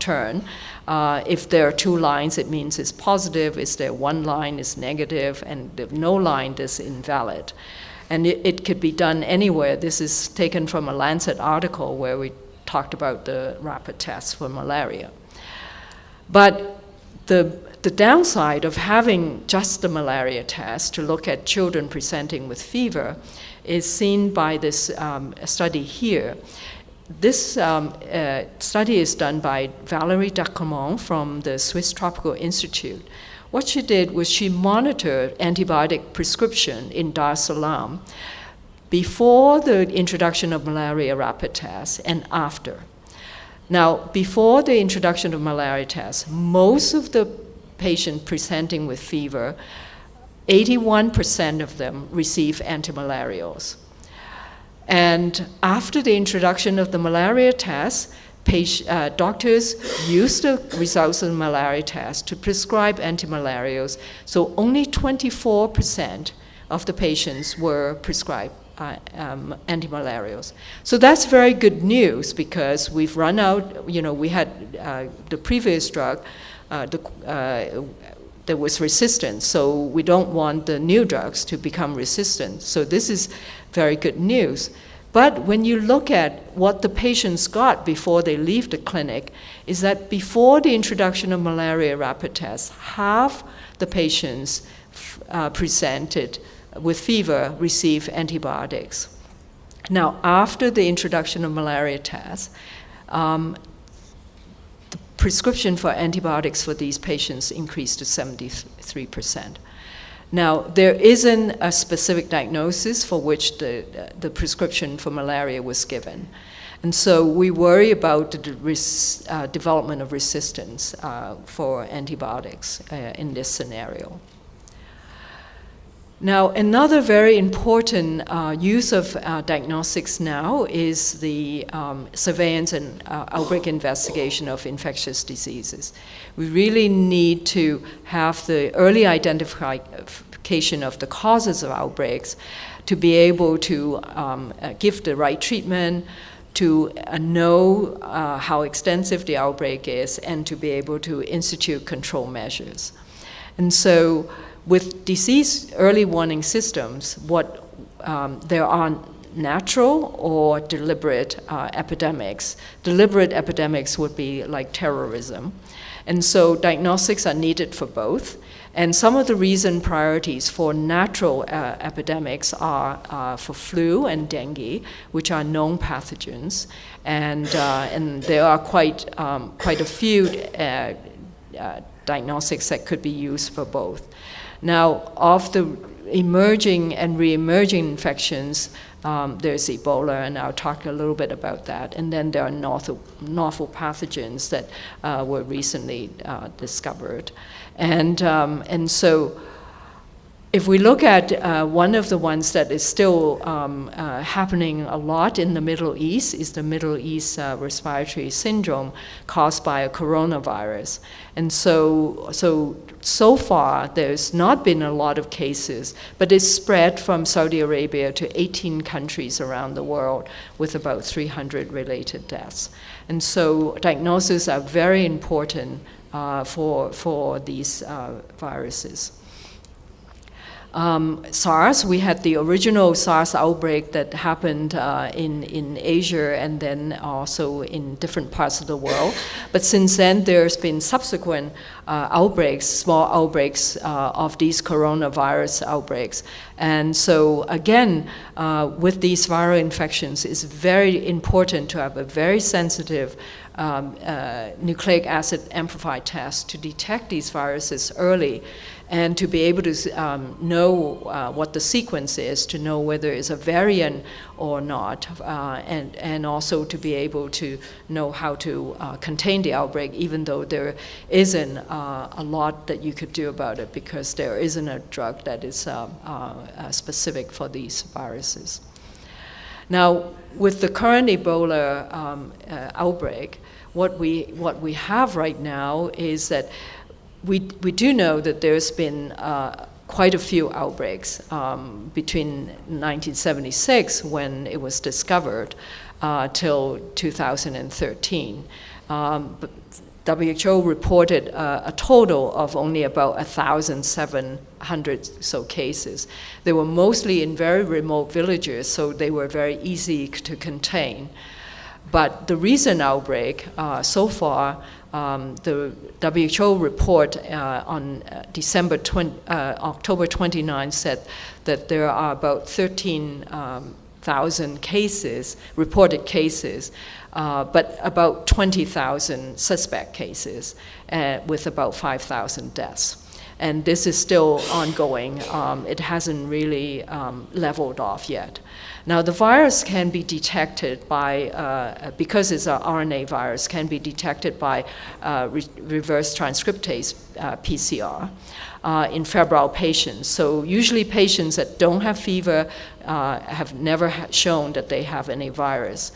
turn. If there are 2 lines, it means it's positive. If there 1 line, it's negative, and if no line, it's invalid. And it could be done anywhere. This is taken from a Lancet article where we talked about the rapid tests for malaria. But the downside of having just the malaria test to look at children presenting with fever is seen by this study here. This study is done by Valérie Dacremont from the Swiss Tropical Institute. What she did was she monitored antibiotic prescription in Dar es Salaam before the introduction of malaria rapid tests and after. Now, before the introduction of malaria tests, most of the patients presenting with fever, 81% of them receive antimalarials. And after the introduction of the malaria test, doctors used the results of the malaria test to prescribe antimalarials, so only 24% of the patients were prescribed antimalarials. So that's very good news because we've run out, we had the previous drug, there was resistance, so we don't want the new drugs to become resistant. So this is very good news. But when you look at what the patients got before they leave the clinic, is that before the introduction of malaria rapid tests, half the patients presented with fever receive antibiotics. Now, after the introduction of malaria tests, the prescription for antibiotics for these patients increased to 73%. Now, there isn't a specific diagnosis for which the prescription for malaria was given. And so we worry about the development of resistance for antibiotics in this scenario. Now, another very important use of diagnostics now is the surveillance and outbreak investigation of infectious diseases. We really need to have the early identification of the causes of outbreaks to be able to give the right treatment, to know how extensive the outbreak is, and to be able to institute control measures. And so, with disease early warning systems, there are natural or deliberate epidemics. Deliberate epidemics would be like terrorism. And so diagnostics are needed for both. And some of the recent priorities for natural epidemics are for flu and dengue, which are known pathogens. And there are quite a few diagnostics that could be used for both. Now, of the emerging and re-emerging infections, there's Ebola, and I'll talk a little bit about that. And then there are novel pathogens that were recently discovered. And so if we look at one of the ones that is still happening a lot in the Middle East is the Middle East respiratory syndrome caused by a coronavirus. And so far, there's not been a lot of cases, but it's spread from Saudi Arabia to 18 countries around the world with about 300 related deaths. And so diagnoses are very important for these viruses. SARS, we had the original SARS outbreak that happened in Asia and then also in different parts of the world. But since then, there's been subsequent outbreaks, small outbreaks of these coronavirus outbreaks. And so again, with these viral infections, it's very important to have a very sensitive nucleic acid amplified test to detect these viruses early, and to be able to know what the sequence is, to know whether it's a variant or not, and also to be able to know how to contain the outbreak, even though there isn't a lot that you could do about it, because there isn't a drug that is specific for these viruses. Now, with the current Ebola outbreak, what we have right now is that we do know that there's been quite a few outbreaks between 1976, when it was discovered, till 2013. But WHO reported a total of only about 1,700 so cases. They were mostly in very remote villages, so they were very easy to contain. But the recent outbreak, so far, the WHO report on October 29 said that there are about 13,000 cases, reported cases, but about 20,000 suspect cases, with about 5,000 deaths. And this is still ongoing. It hasn't really leveled off yet. Now, the virus can be detected by, because it's an RNA virus, can be detected by reverse transcriptase PCR in febrile patients. So usually patients that don't have fever have never shown that they have any virus.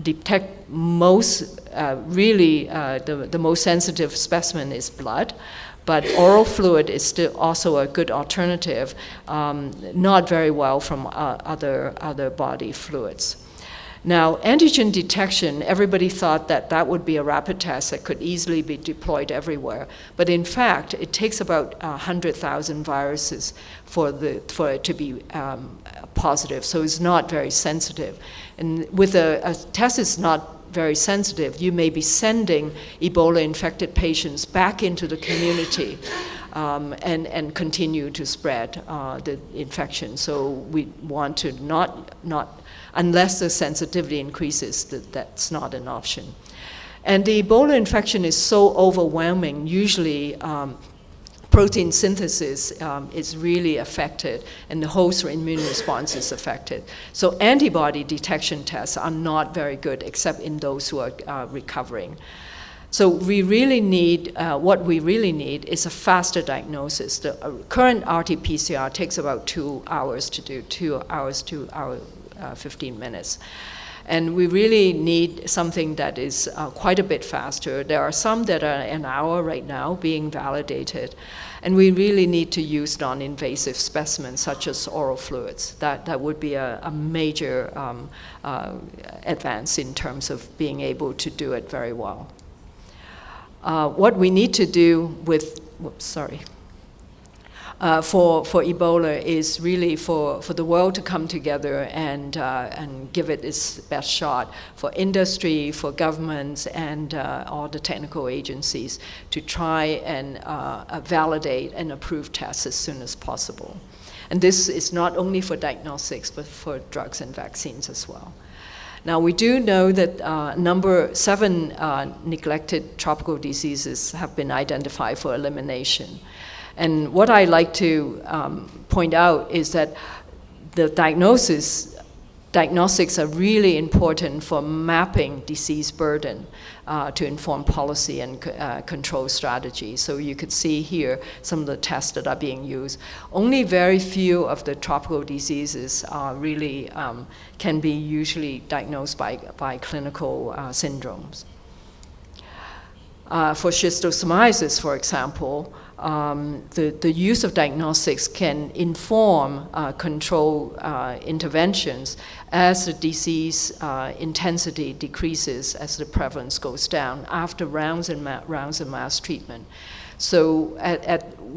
Detect most, the most sensitive specimen is blood. But oral fluid is still also a good alternative, not very well from other body fluids. Now, antigen detection, everybody thought that that would be a rapid test that could easily be deployed everywhere. But in fact, it takes about 100,000 viruses for it to be positive, so it's not very sensitive. And with a test that's not very sensitive, you may be sending Ebola-infected patients back into the community and continue to spread the infection. So we want to not unless the sensitivity increases, that's not an option. And the Ebola infection is so overwhelming, usually protein synthesis is really affected, and the host immune response is affected. So antibody detection tests are not very good, except in those who are recovering. So we really need, what we really need is a faster diagnosis. The current RT-PCR takes about 2 hours to do, 2 hours, 15 minutes. And we really need something that is quite a bit faster. There are some that are an hour right now being validated. And we really need to use non-invasive specimens such as oral fluids. That would be a major advance in terms of being able to do it very well. What we need to do with, for Ebola is really for the world to come together and give it its best shot, for industry, for governments, and all the technical agencies to try and validate and approve tests as soon as possible. And this is not only for diagnostics, but for drugs and vaccines as well. Now, we do know that 7 neglected tropical diseases have been identified for elimination. And what I like to point out is that the diagnostics are really important for mapping disease burden to inform policy and control strategy. So you could see here some of the tests that are being used. Only very few of the tropical diseases really can be usually diagnosed by clinical syndromes. For schistosomiasis, for example, the use of diagnostics can inform control interventions as the disease intensity decreases, as the prevalence goes down after rounds and rounds of mass treatment. So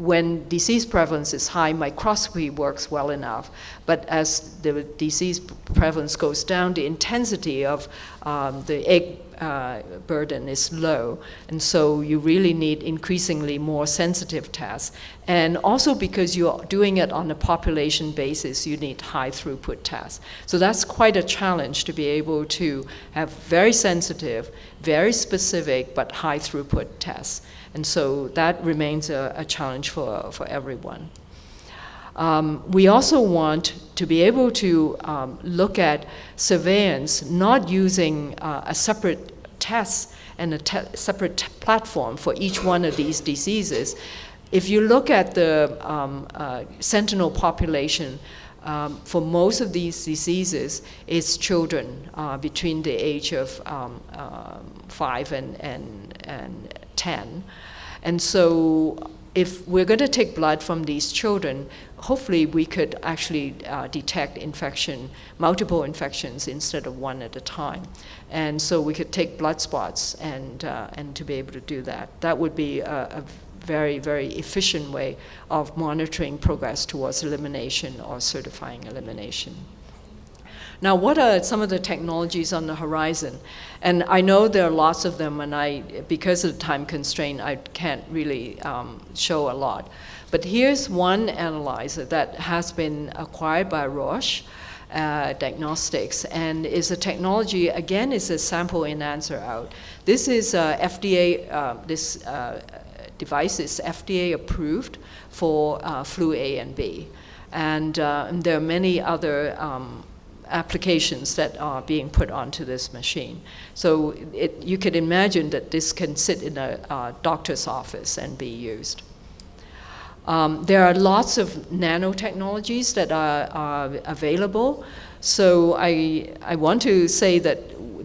when disease prevalence is high, microscopy works well enough. But as the disease prevalence goes down, the intensity of the egg burden is low. And so you really need increasingly more sensitive tests. And also because you're doing it on a population basis, you need high throughput tests. So that's quite a challenge to be able to have very sensitive, very specific, but high throughput tests. And so that remains a challenge for everyone. We also want to be able to look at surveillance, not using a separate test and a separate platform for each one of these diseases. If you look at the sentinel population, for most of these diseases, it's children between the age of 5 and 10. And so if we're going to take blood from these children, hopefully we could actually detect multiple infections instead of one at a time. And so we could take blood spots and to be able to do that. That would be a very, very efficient way of monitoring progress towards elimination or certifying elimination. Now, what are some of the technologies on the horizon? And I know there are lots of them, and because of the time constraint, I can't really show a lot. But here's one analyzer that has been acquired by Roche Diagnostics, and is a technology, again, is a sample and answer out. This is FDA, this device is FDA approved for flu A and B. And there are many other applications that are being put onto this machine. So you could imagine that this can sit in a doctor's office and be used. There are lots of nanotechnologies that are available. So I want to say that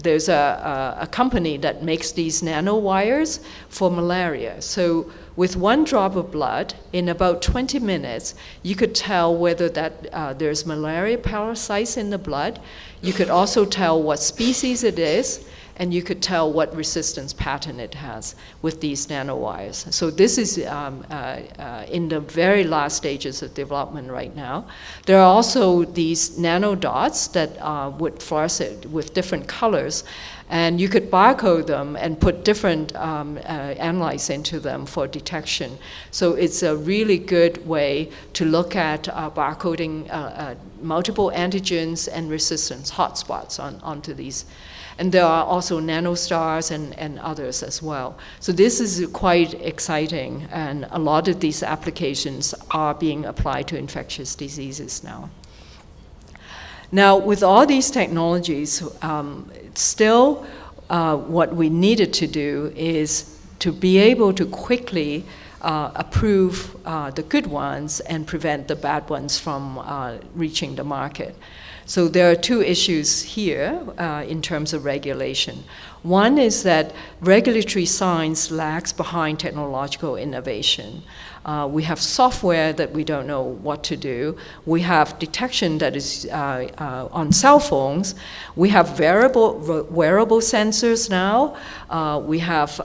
there's a company that makes these nanowires for malaria. So with one drop of blood, in about 20 minutes, you could tell whether there's malaria parasites in the blood. You could also tell what species it is, and you could tell what resistance pattern it has with these nanowires. So this is in the very last stages of development right now. There are also these nanodots that would fluorescate with different colors, and you could barcode them and put different analytes into them for detection. So it's a really good way to look at barcoding multiple antigens and resistance hotspots onto these. And there are also nanostars and others as well. So this is quite exciting, and a lot of these applications are being applied to infectious diseases now. Now, with all these technologies, still what we needed to do is to be able to quickly approve the good ones and prevent the bad ones from reaching the market. So there are two issues here in terms of regulation. One is that regulatory science lags behind technological innovation. We have software that we don't know what to do. We have detection that is on cell phones. We have wearable sensors now. We have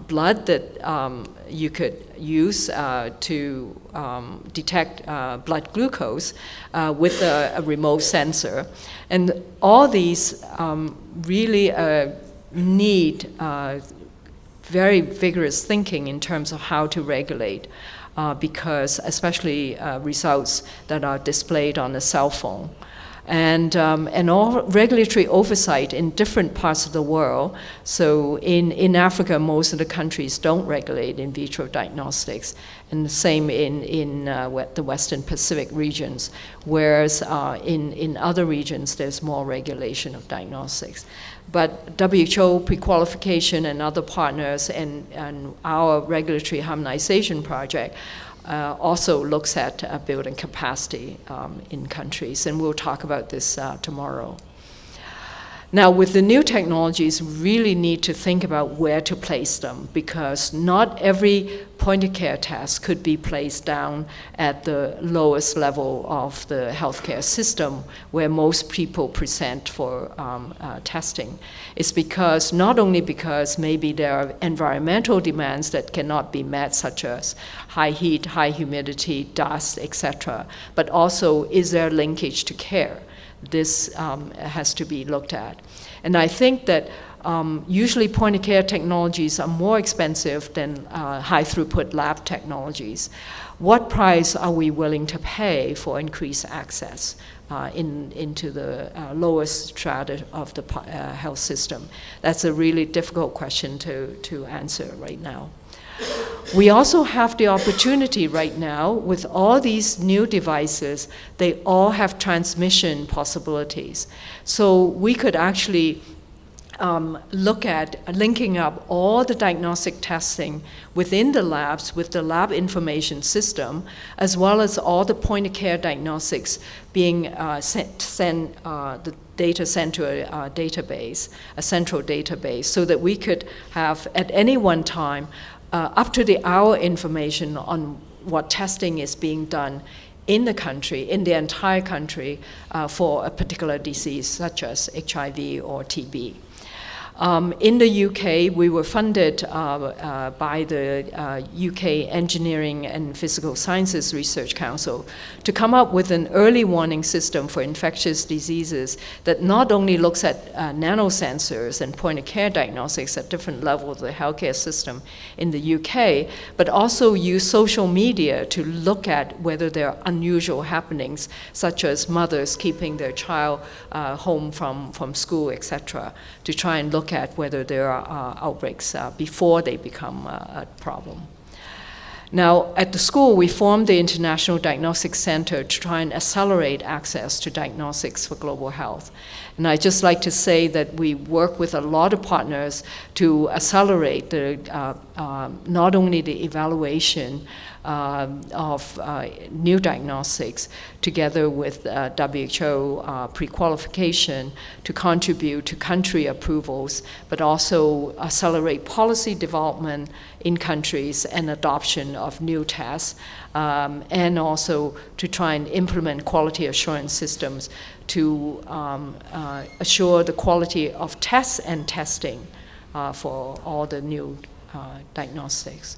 blood that you could use to detect blood glucose with a remote sensor. And all these really need very vigorous thinking in terms of how to regulate, because especially results that are displayed on a cell phone. And all regulatory oversight in different parts of the world. So in Africa, most of the countries don't regulate in vitro diagnostics, and the same in the Western Pacific regions, whereas in other regions, there's more regulation of diagnostics. But WHO pre-qualification and other partners and our regulatory harmonization project also looks at building capacity in countries, and we'll talk about this tomorrow. Now, with the new technologies, we really need to think about where to place them, because not every point-of-care test could be placed down at the lowest level of the healthcare system, where most people present for testing. It's because, not only because maybe there are environmental demands that cannot be met, such as high heat, high humidity, dust, etc., but also, is there linkage to care? This has to be looked at. And I think that usually point-of-care technologies are more expensive than high-throughput lab technologies. What price are we willing to pay for increased access into the lowest strata of the health system? That's a really difficult question to answer right now. We also have the opportunity right now with all these new devices, they all have transmission possibilities. So we could actually look at linking up all the diagnostic testing within the labs with the lab information system, as well as all the point-of-care diagnostics being the data sent to a database, a central database, so that we could have at any one time up-to-the-hour information on what testing is being done in the country, in the entire country, for a particular disease such as HIV or TB. In the UK, we were funded by the UK Engineering and Physical Sciences Research Council to come up with an early warning system for infectious diseases that not only looks at nanosensors and point-of-care diagnostics at different levels of the healthcare system in the UK, but also use social media to look at whether there are unusual happenings, such as mothers keeping their child home from school, etc., to try and look at whether there are outbreaks before they become a problem. Now, at the school, we formed the International Diagnostic Center to try and accelerate access to diagnostics for global health. And I'd just like to say that we work with a lot of partners to accelerate the, not only the evaluation of new diagnostics together with WHO pre-qualification to contribute to country approvals, but also accelerate policy development in countries and adoption of new tests, and also to try and implement quality assurance systems to assure the quality of tests and testing for all the new diagnostics.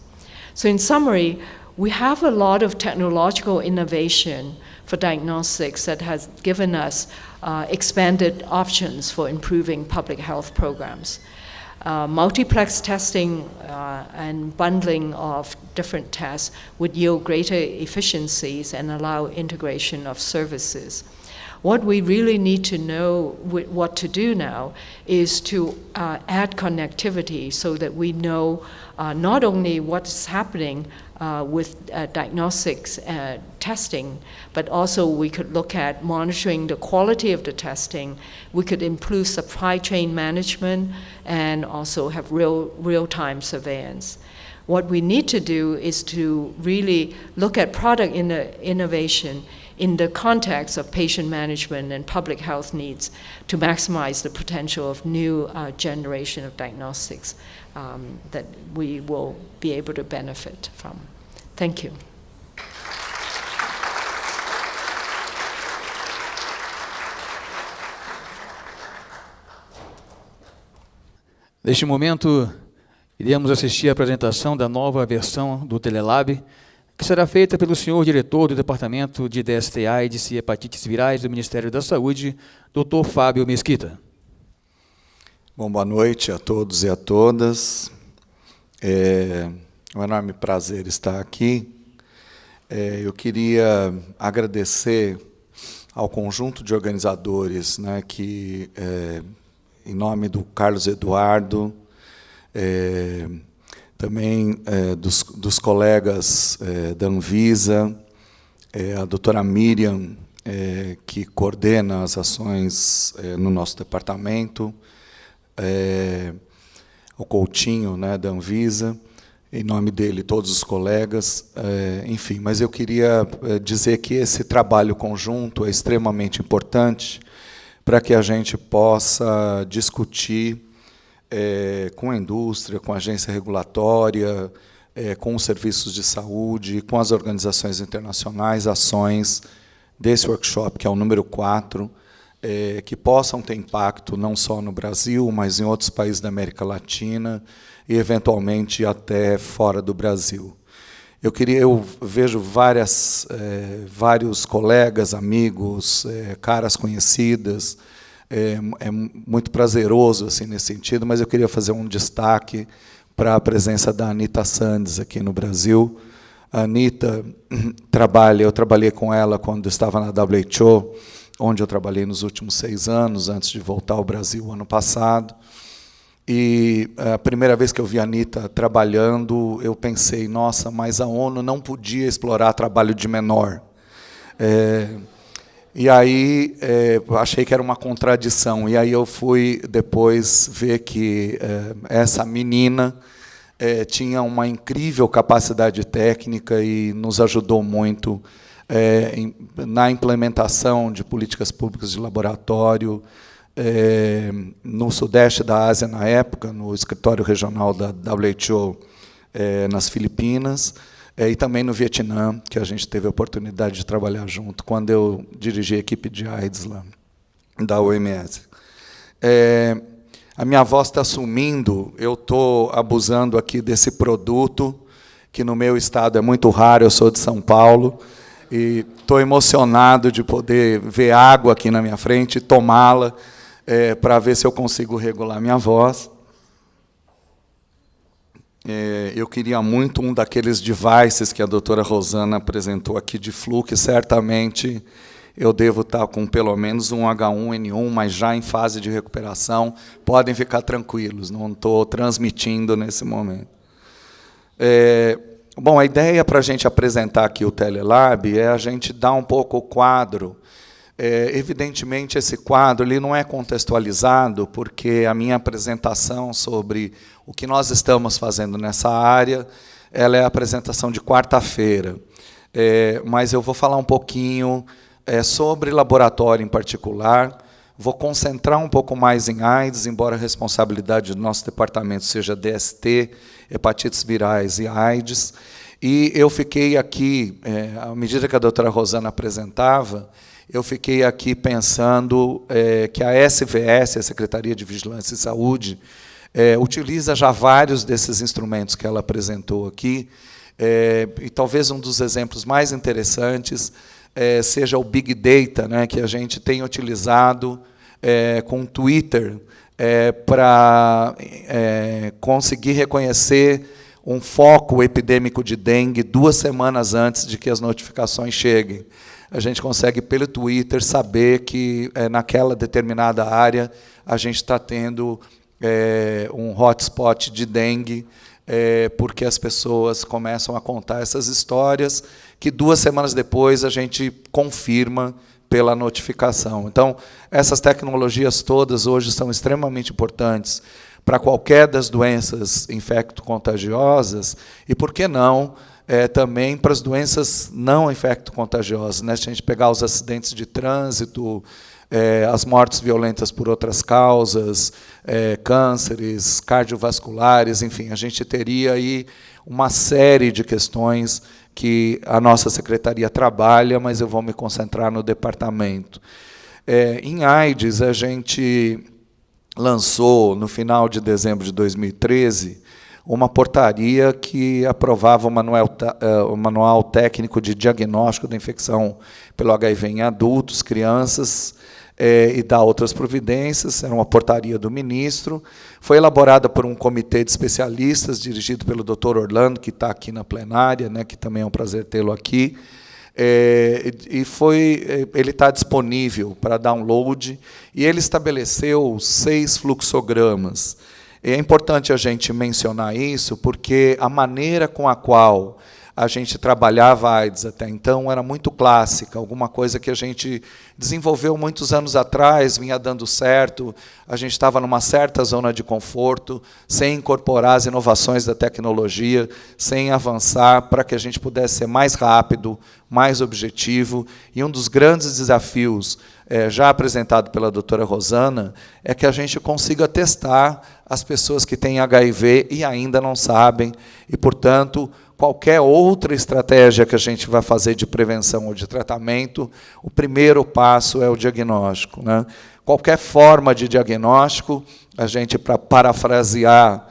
So in summary, we have a lot of technological innovation for diagnostics that has given us expanded options for improving public health programs. Multiplex testing and bundling of different tests would yield greater efficiencies and allow integration of services. What we really need to know what to do now is to add connectivity so that we know not only what's happening with diagnostics testing, but also we could look at monitoring the quality of the testing. We could improve supply chain management and also have real-time surveillance. What we need to do is to really look at product innovation in the context of patient management and public health needs to maximize the potential of new generation of diagnostics that we will be able to benefit from. Thank you. Neste momento, iremos assistir à apresentação da nova versão do Telelab, que será feita pelo senhor diretor do Departamento de DST/AIDS e Hepatites Virais do Ministério da Saúde, Dr. Fábio Mesquita. Bom, boa noite a todos e a todas. É um enorme prazer estar aqui. Eu queria agradecer ao conjunto de organizadores, né, que, em nome do Carlos Eduardo, também dos colegas da Anvisa, a doutora Miriam, que coordena as ações no nosso departamento, o Coutinho, né, da Anvisa, em nome dele, todos os colegas, enfim. Mas eu queria dizer que esse trabalho conjunto é extremamente importante, para que a gente possa discutir com a indústria, com a agência regulatória, com os serviços de saúde, com as organizações internacionais, ações desse workshop, que é o número 4, que possam ter impacto não só no Brasil, mas em outros países da América Latina e, eventualmente, até fora do Brasil. Eu vejo vários colegas, amigos, caras conhecidas. É muito prazeroso assim, nesse sentido, mas eu queria fazer um destaque para a presença da Anita Sandes aqui no Brasil. A Anita eu trabalhei com ela quando estava na WHO, onde eu trabalhei nos últimos 6 anos, antes de voltar ao Brasil ano passado. E a primeira vez que eu vi a Anita trabalhando, eu pensei, nossa, mas a ONU não podia explorar trabalho de menor. E aí achei que era uma contradição. E aí eu fui depois ver que essa menina tinha uma incrível capacidade técnica e nos ajudou muito na implementação de políticas públicas de laboratório no sudeste da Ásia, na época, no escritório regional da WHO nas Filipinas, e também no Vietnã, que a gente teve a oportunidade de trabalhar junto, quando eu dirigi a equipe de AIDS lá, da OMS. A minha voz está sumindo, eu estou abusando aqui desse produto, que no meu estado é muito raro, eu sou de São Paulo, e estou emocionado de poder ver água aqui na minha frente e tomá-la, para ver se eu consigo regular minha voz. Eu queria muito um daqueles devices que a doutora Rosana apresentou aqui de flu, que certamente eu devo estar com pelo menos um H1N1, mas já em fase de recuperação. Podem ficar tranquilos, não estou transmitindo nesse momento. Bom, a ideia para a gente apresentar aqui o Telelab é a gente dar um pouco o quadro. Evidentemente, esse quadro ele não é contextualizado, porque a minha apresentação sobre o que nós estamos fazendo nessa área, ela é a apresentação de quarta-feira. Mas eu vou falar um pouquinho sobre laboratório em particular, vou concentrar um pouco mais em AIDS, embora a responsabilidade do nosso departamento seja DST, hepatites virais e AIDS. E eu fiquei aqui, à medida que a doutora Rosana apresentava, eu fiquei aqui pensando que a SVS, a Secretaria de Vigilância e Saúde, utiliza já vários desses instrumentos que ela apresentou aqui, e talvez um dos exemplos mais interessantes seja o Big Data, né, que a gente tem utilizado com o Twitter para conseguir reconhecer um foco epidêmico de dengue 2 semanas antes de que as notificações cheguem. A gente consegue, pelo Twitter, saber que, naquela determinada área, a gente está tendo um hotspot de dengue, porque as pessoas começam a contar essas histórias, que 2 semanas depois a gente confirma pela notificação. Então, essas tecnologias todas hoje são extremamente importantes para qualquer das doenças infecto-contagiosas e, por que não, também para as doenças não infecto-contagiosas, né? Se a gente pegar os acidentes de trânsito, as mortes violentas por outras causas, cânceres, cardiovasculares, enfim, a gente teria aí uma série de questões que a nossa secretaria trabalha, mas eu vou me concentrar no departamento. Em AIDS, a gente lançou, no final de dezembro de 2013, uma portaria que aprovava o Manual Técnico de Diagnóstico da Infecção pelo HIV em adultos, crianças, e dá outras providências. Era uma portaria do ministro. Foi elaborada por um comitê de especialistas, dirigido pelo Dr. Orlando, que está aqui na plenária, né, que também é um prazer tê-lo aqui. Ele está disponível para download, e ele estabeleceu 6 fluxogramas. É importante a gente mencionar isso, porque a maneira com a qual a gente trabalhava a AIDS até então era muito clássica, alguma coisa que a gente desenvolveu muitos anos atrás, vinha dando certo, a gente estava numa certa zona de conforto, sem incorporar as inovações da tecnologia, sem avançar para que a gente pudesse ser mais rápido, mais objetivo. E um dos grandes desafios, já apresentado pela doutora Rosana, é que a gente consiga testar as pessoas que têm HIV e ainda não sabem, e, portanto, qualquer outra estratégia que a gente vai fazer de prevenção ou de tratamento, o primeiro passo é o diagnóstico, né? Qualquer forma de diagnóstico, a gente, para parafrasear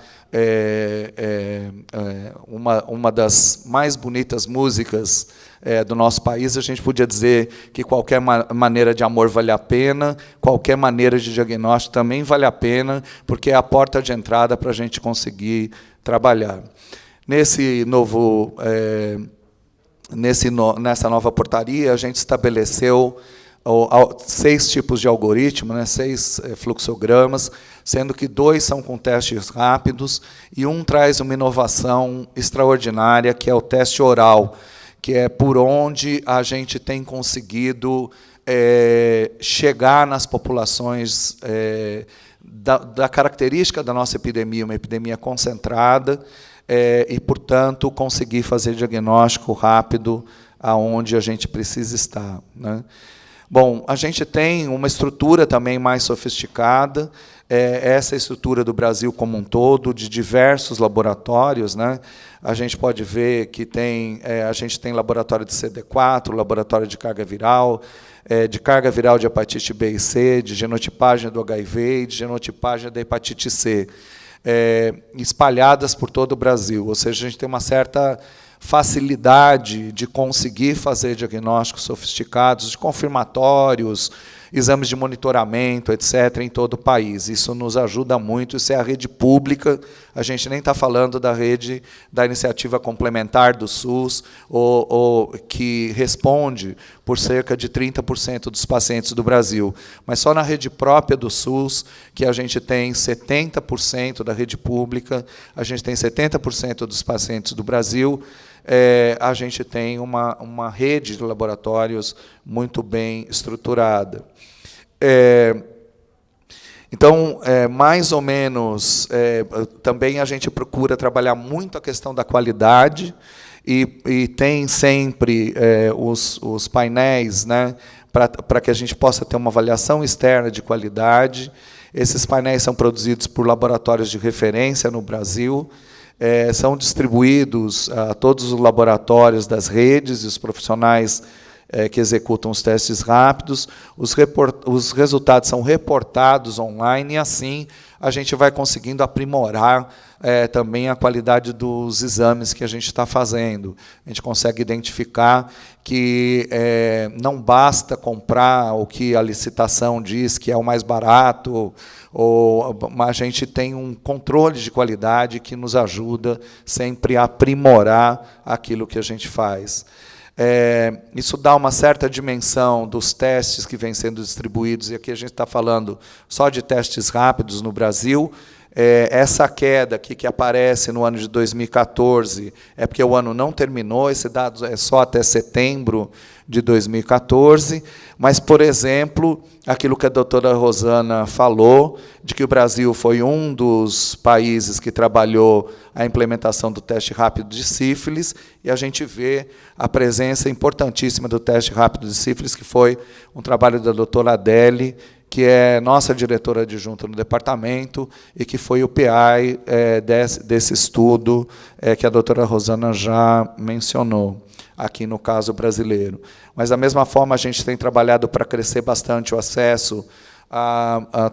uma das mais bonitas músicas do nosso país, a gente podia dizer que qualquer maneira de amor vale a pena, qualquer maneira de diagnóstico também vale a pena, porque é a porta de entrada para a gente conseguir trabalhar. Nessa nova portaria, a gente estabeleceu 6 tipos de algoritmo, né, 6 fluxogramas, sendo que 2 são com testes rápidos e um traz uma inovação extraordinária, que é o teste oral, que é por onde a gente tem conseguido chegar nas populações da característica da nossa epidemia, uma epidemia concentrada, e, portanto, conseguir fazer diagnóstico rápido aonde a gente precisa estar, né? Bom, a gente tem uma estrutura também mais sofisticada, essa estrutura do Brasil como um todo, de diversos laboratórios, né? A gente pode ver que a gente tem laboratório de CD4, laboratório de carga viral de hepatite B e C, de genotipagem do HIV e de genotipagem da hepatite C, espalhadas por todo o Brasil. Ou seja, a gente tem uma certa facilidade de conseguir fazer diagnósticos sofisticados, de confirmatórios, exames de monitoramento, etc., em todo o país. Isso nos ajuda muito, isso é a rede pública, a gente nem está falando da rede da iniciativa complementar do SUS, que responde por cerca de 30% dos pacientes do Brasil. Mas só na rede própria do SUS, que a gente tem 70% da rede pública, a gente tem 70% dos pacientes do Brasil, a gente tem uma rede de laboratórios muito bem estruturada. Então, mais ou menos, também a gente procura trabalhar muito a questão da qualidade e tem sempre os painéis, né, para que a gente possa ter uma avaliação externa de qualidade. Esses painéis são produzidos por laboratórios de referência no Brasil, são distribuídos a todos os laboratórios das redes e os profissionais que executam os testes rápidos, os resultados são reportados online, e assim a gente vai conseguindo aprimorar também a qualidade dos exames que a gente está fazendo. A gente consegue identificar que não basta comprar o que a licitação diz que é o mais barato, mas a gente tem um controle de qualidade que nos ajuda sempre a aprimorar aquilo que a gente faz. Isso dá uma certa dimensão dos testes que vêm sendo distribuídos, e aqui a gente está falando só de testes rápidos no Brasil. Essa queda aqui que aparece no ano de 2014 é porque o ano não terminou, esse dado é só até setembro de 2014, mas, por exemplo, aquilo que a doutora Rosana falou, de que o Brasil foi um dos países que trabalhou a implementação do teste rápido de sífilis, e a gente vê a presença importantíssima do teste rápido de sífilis, que foi um trabalho da doutora Adele, que é nossa diretora adjunta no departamento e que foi o PI desse estudo que a doutora Rosana já mencionou, aqui no caso brasileiro. Mas, da mesma forma, a gente tem trabalhado para crescer bastante o acesso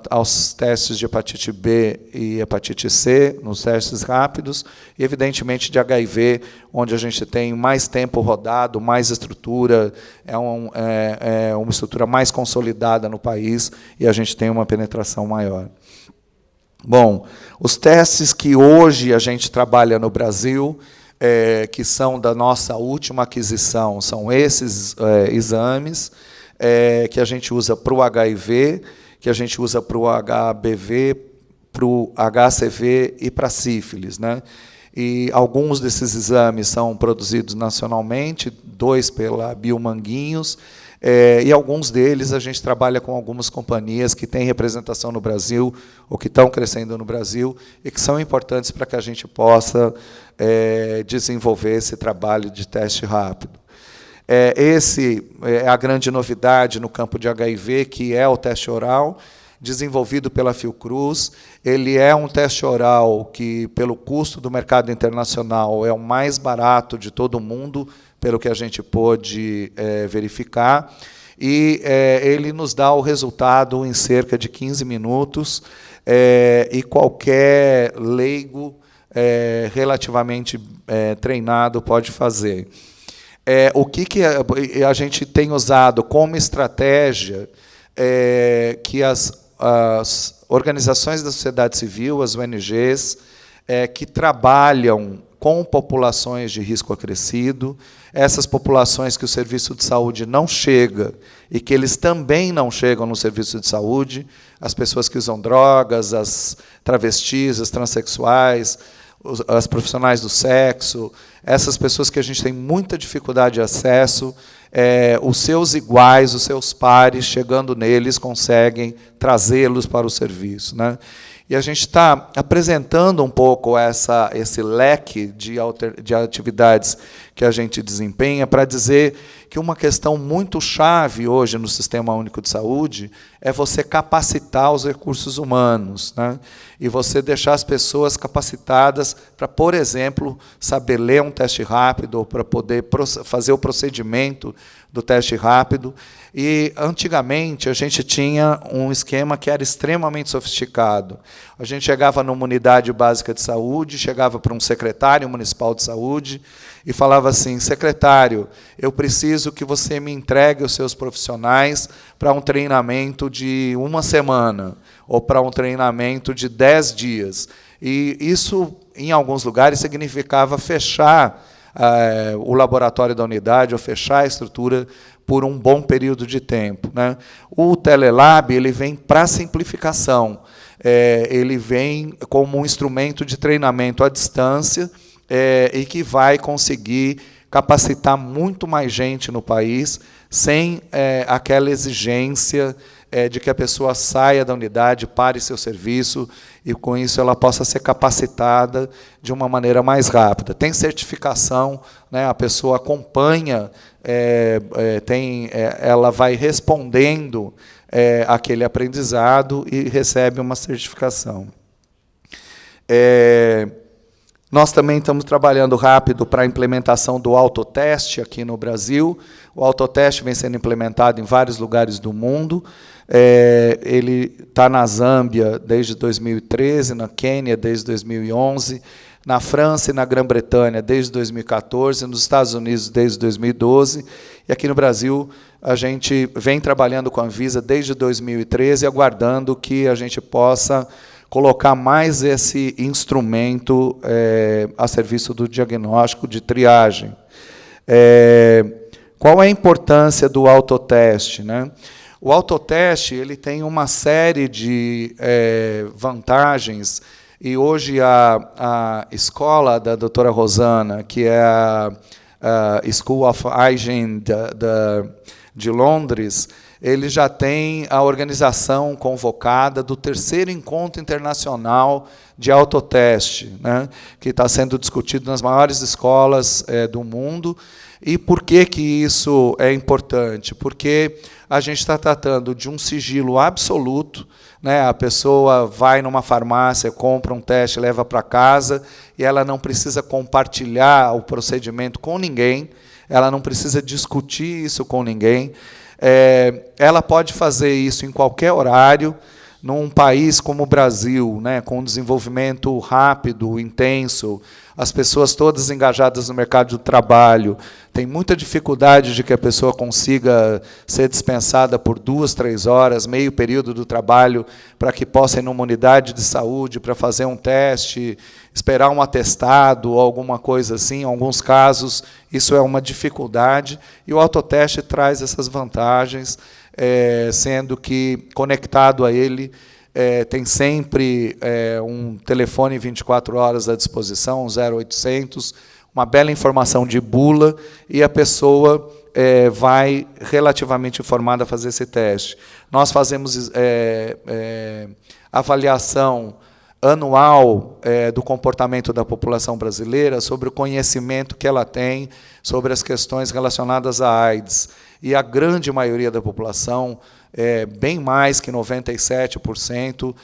aos testes de hepatite B e hepatite C, nos testes rápidos, e, evidentemente, de HIV, onde a gente tem mais tempo rodado, mais estrutura, uma estrutura mais consolidada no país, e a gente tem uma penetração maior. Bom, os testes que hoje a gente trabalha no Brasil, que são da nossa última aquisição, são esses exames que a gente usa para o HIV, que a gente usa para o HBV, para o HCV e para a sífilis, né? e alguns desses exames são produzidos nacionalmente, 2 pela Biomanguinhos, e alguns deles a gente trabalha com algumas companhias que têm representação no Brasil, ou que estão crescendo no Brasil, e que são importantes para que a gente possa desenvolver esse trabalho de teste rápido. Esse é a grande novidade no campo de HIV, que é o teste oral, desenvolvido pela Fiocruz. Ele é um teste oral que, pelo custo do mercado internacional, é o mais barato de todo o mundo, pelo que a gente pôde verificar, e ele nos dá o resultado em cerca de 15 minutos, e qualquer leigo relativamente treinado pode fazer. O que a gente tem usado como estratégia que as organizações da sociedade civil, as ONGs, que trabalham com populações de risco acrescido, essas populações que o serviço de saúde não chega e que eles também não chegam no serviço de saúde, as pessoas que usam drogas, as travestis, as transexuais, as profissionais do sexo, essas pessoas que a gente tem muita dificuldade de acesso, os seus iguais, os seus pares, chegando neles, conseguem trazê-los para o serviço, né? E a gente está apresentando um pouco esse leque de atividades que a gente desempenha para dizer que uma questão muito chave hoje no Sistema Único de Saúde é você capacitar os recursos humanos, né? E você deixar as pessoas capacitadas para, por exemplo, saber ler um teste rápido ou para poder fazer o procedimento do teste rápido. E, antigamente, a gente tinha um esquema que era extremamente sofisticado. A gente chegava numa unidade básica de saúde, chegava para um secretário municipal de saúde e falava assim: secretário, eu preciso que você me entregue os seus profissionais para um treinamento de 1 semana ou para um treinamento de 10 dias. E isso, em alguns lugares, significava fechar o laboratório da unidade ou fechar a estrutura por um bom período de tempo, né? O Telelab ele vem para a simplificação, ele vem como um instrumento de treinamento à distância e que vai conseguir capacitar muito mais gente no país sem aquela exigência de que a pessoa saia da unidade, pare seu serviço, e com isso ela possa ser capacitada de uma maneira mais rápida. Tem certificação, né, a pessoa acompanha, ela vai respondendo aquele aprendizado e recebe uma certificação. Nós também estamos trabalhando rápido para a implementação do autoteste aqui no Brasil. O autoteste vem sendo implementado em vários lugares do mundo. Ele está na Zâmbia desde 2013, na Quênia desde 2011, na França e na Grã-Bretanha desde 2014, nos Estados Unidos desde 2012, e aqui no Brasil a gente vem trabalhando com a Anvisa desde 2013, aguardando que a gente possa colocar mais esse instrumento a serviço do diagnóstico de triagem. Qual é a importância do autoteste, né? O autoteste ele tem uma série de vantagens, e hoje a escola da doutora Rosana, que é a School of Hygiene de Londres, ele já tem a organização convocada do 3º Encontro Internacional de Autoteste, né, que está sendo discutido nas maiores escolas do mundo. E por que isso é importante? Porque a gente está tratando de um sigilo absoluto, né? A pessoa vai numa farmácia, compra um teste, leva para casa, e ela não precisa compartilhar o procedimento com ninguém, ela não precisa discutir isso com ninguém. Ela pode fazer isso em qualquer horário, num país como o Brasil, né, com um desenvolvimento rápido, intenso, as pessoas todas engajadas no mercado do trabalho, tem muita dificuldade de que a pessoa consiga ser dispensada por 2, 3 horas, meio período do trabalho, para que possa ir numa unidade de saúde para fazer um teste, esperar um atestado ou alguma coisa assim. Em alguns casos, isso é uma dificuldade, e o autoteste traz essas vantagens, sendo que, conectado a ele, tem sempre um telefone 24 horas à disposição, um 0800, uma bela informação de bula, e a pessoa vai relativamente informada a fazer esse teste. Nós fazemos avaliação anual do comportamento da população brasileira sobre o conhecimento que ela tem sobre as questões relacionadas à AIDS. E a grande maioria da população, bem mais que 97%,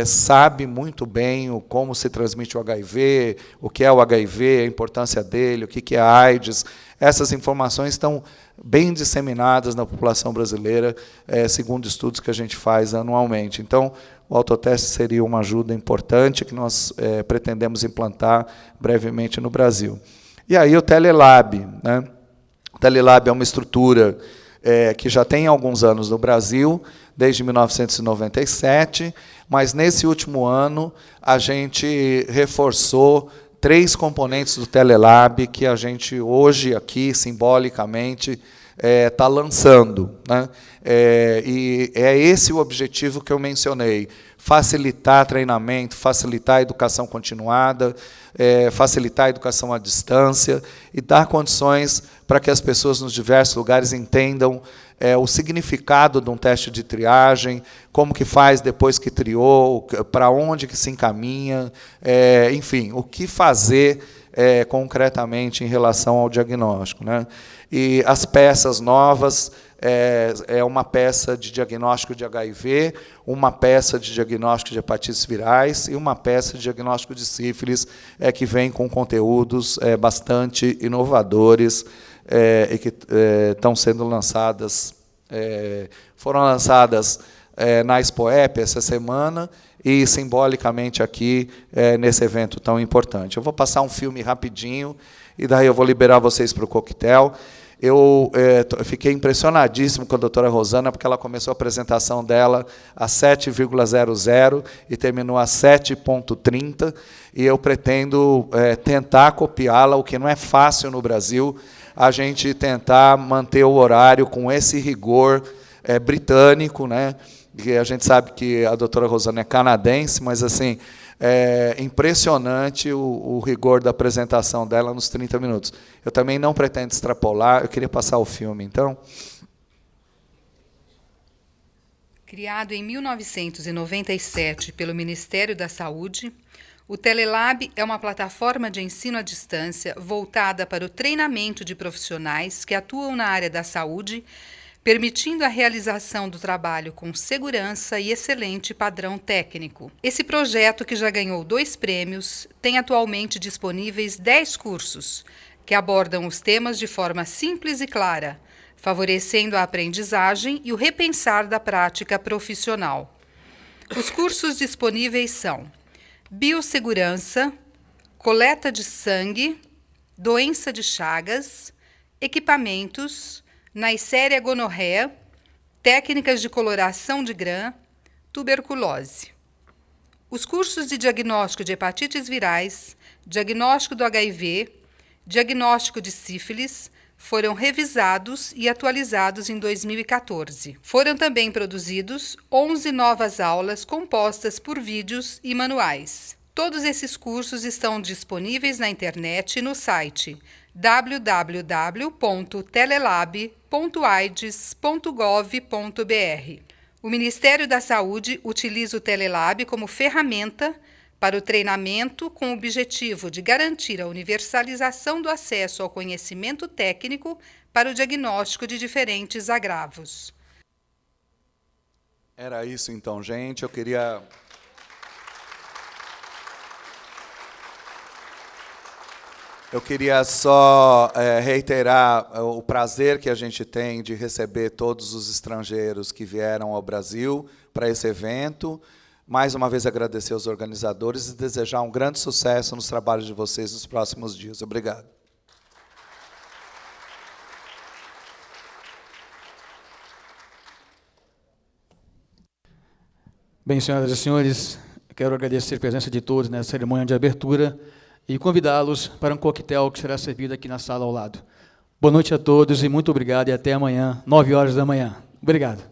sabe muito bem como se transmite o HIV, o que é o HIV, a importância dele, o que é a AIDS. Essas informações estão bem disseminadas na população brasileira, segundo estudos que a gente faz anualmente. Então, o autoteste seria uma ajuda importante que nós pretendemos implantar brevemente no Brasil. E aí o Telelab, né? O Telelab é uma estrutura que já tem alguns anos no Brasil, desde 1997, mas nesse último ano a gente reforçou 3 componentes do Telelab que a gente hoje aqui, simbolicamente, está lançando, né? E é esse o objetivo que eu mencionei: facilitar treinamento, facilitar a educação continuada, facilitar a educação à distância e dar condições para que as pessoas nos diversos lugares entendam o significado de um teste de triagem, como que faz depois que triou, para onde que se encaminha, enfim, o que fazer concretamente em relação ao diagnóstico, né? E as peças novas, uma peça de diagnóstico de HIV, uma peça de diagnóstico de hepatites virais e uma peça de diagnóstico de sífilis, que vem com conteúdos bastante inovadores e que estão sendo lançadas, foram lançadas na Expoep essa semana e simbolicamente aqui nesse evento tão importante. Eu vou passar um filme rapidinho e daí eu vou liberar vocês para o coquetel. Eu fiquei impressionadíssimo com a doutora Rosana, porque ela começou a apresentação dela às 7,00 e terminou às 7h30, e eu pretendo tentar copiá-la, o que não é fácil no Brasil, a gente tentar manter o horário com esse rigor britânico, né? E a gente sabe que a doutora Rosana é canadense, mas assim, impressionante o rigor da apresentação dela nos 30 minutos. Eu também não pretendo extrapolar, eu queria passar o filme, então. Criado em 1997 pelo Ministério da Saúde, o Telelab é uma plataforma de ensino à distância voltada para o treinamento de profissionais que atuam na área da saúde, permitindo a realização do trabalho com segurança e excelente padrão técnico. Esse projeto, que já ganhou 2 prêmios, tem atualmente disponíveis 10 cursos, que abordam os temas de forma simples e clara, favorecendo a aprendizagem e o repensar da prática profissional. Os cursos disponíveis são biossegurança, coleta de sangue, doença de Chagas, equipamentos, Neisseria gonorreia, técnicas de coloração de Gram, tuberculose. Os cursos de diagnóstico de hepatites virais, diagnóstico do HIV, diagnóstico de sífilis foram revisados e atualizados em 2014. Foram também produzidos 11 novas aulas compostas por vídeos e manuais. Todos esses cursos estão disponíveis na internet e no site www.telelab.aids.gov.br. O Ministério da Saúde utiliza o Telelab como ferramenta para o treinamento com o objetivo de garantir a universalização do acesso ao conhecimento técnico para o diagnóstico de diferentes agravos. Era isso então, gente. Eu queria só reiterar o prazer que a gente tem de receber todos os estrangeiros que vieram ao Brasil para esse evento. Mais uma vez agradecer aos organizadores e desejar um grande sucesso nos trabalhos de vocês nos próximos dias. Obrigado. Bem, senhoras e senhores, quero agradecer a presença de todos nessa cerimônia de abertura e convidá-los para um coquetel que será servido aqui na sala ao lado. Boa noite a todos e muito obrigado, e até amanhã, 9 horas da manhã. Obrigado.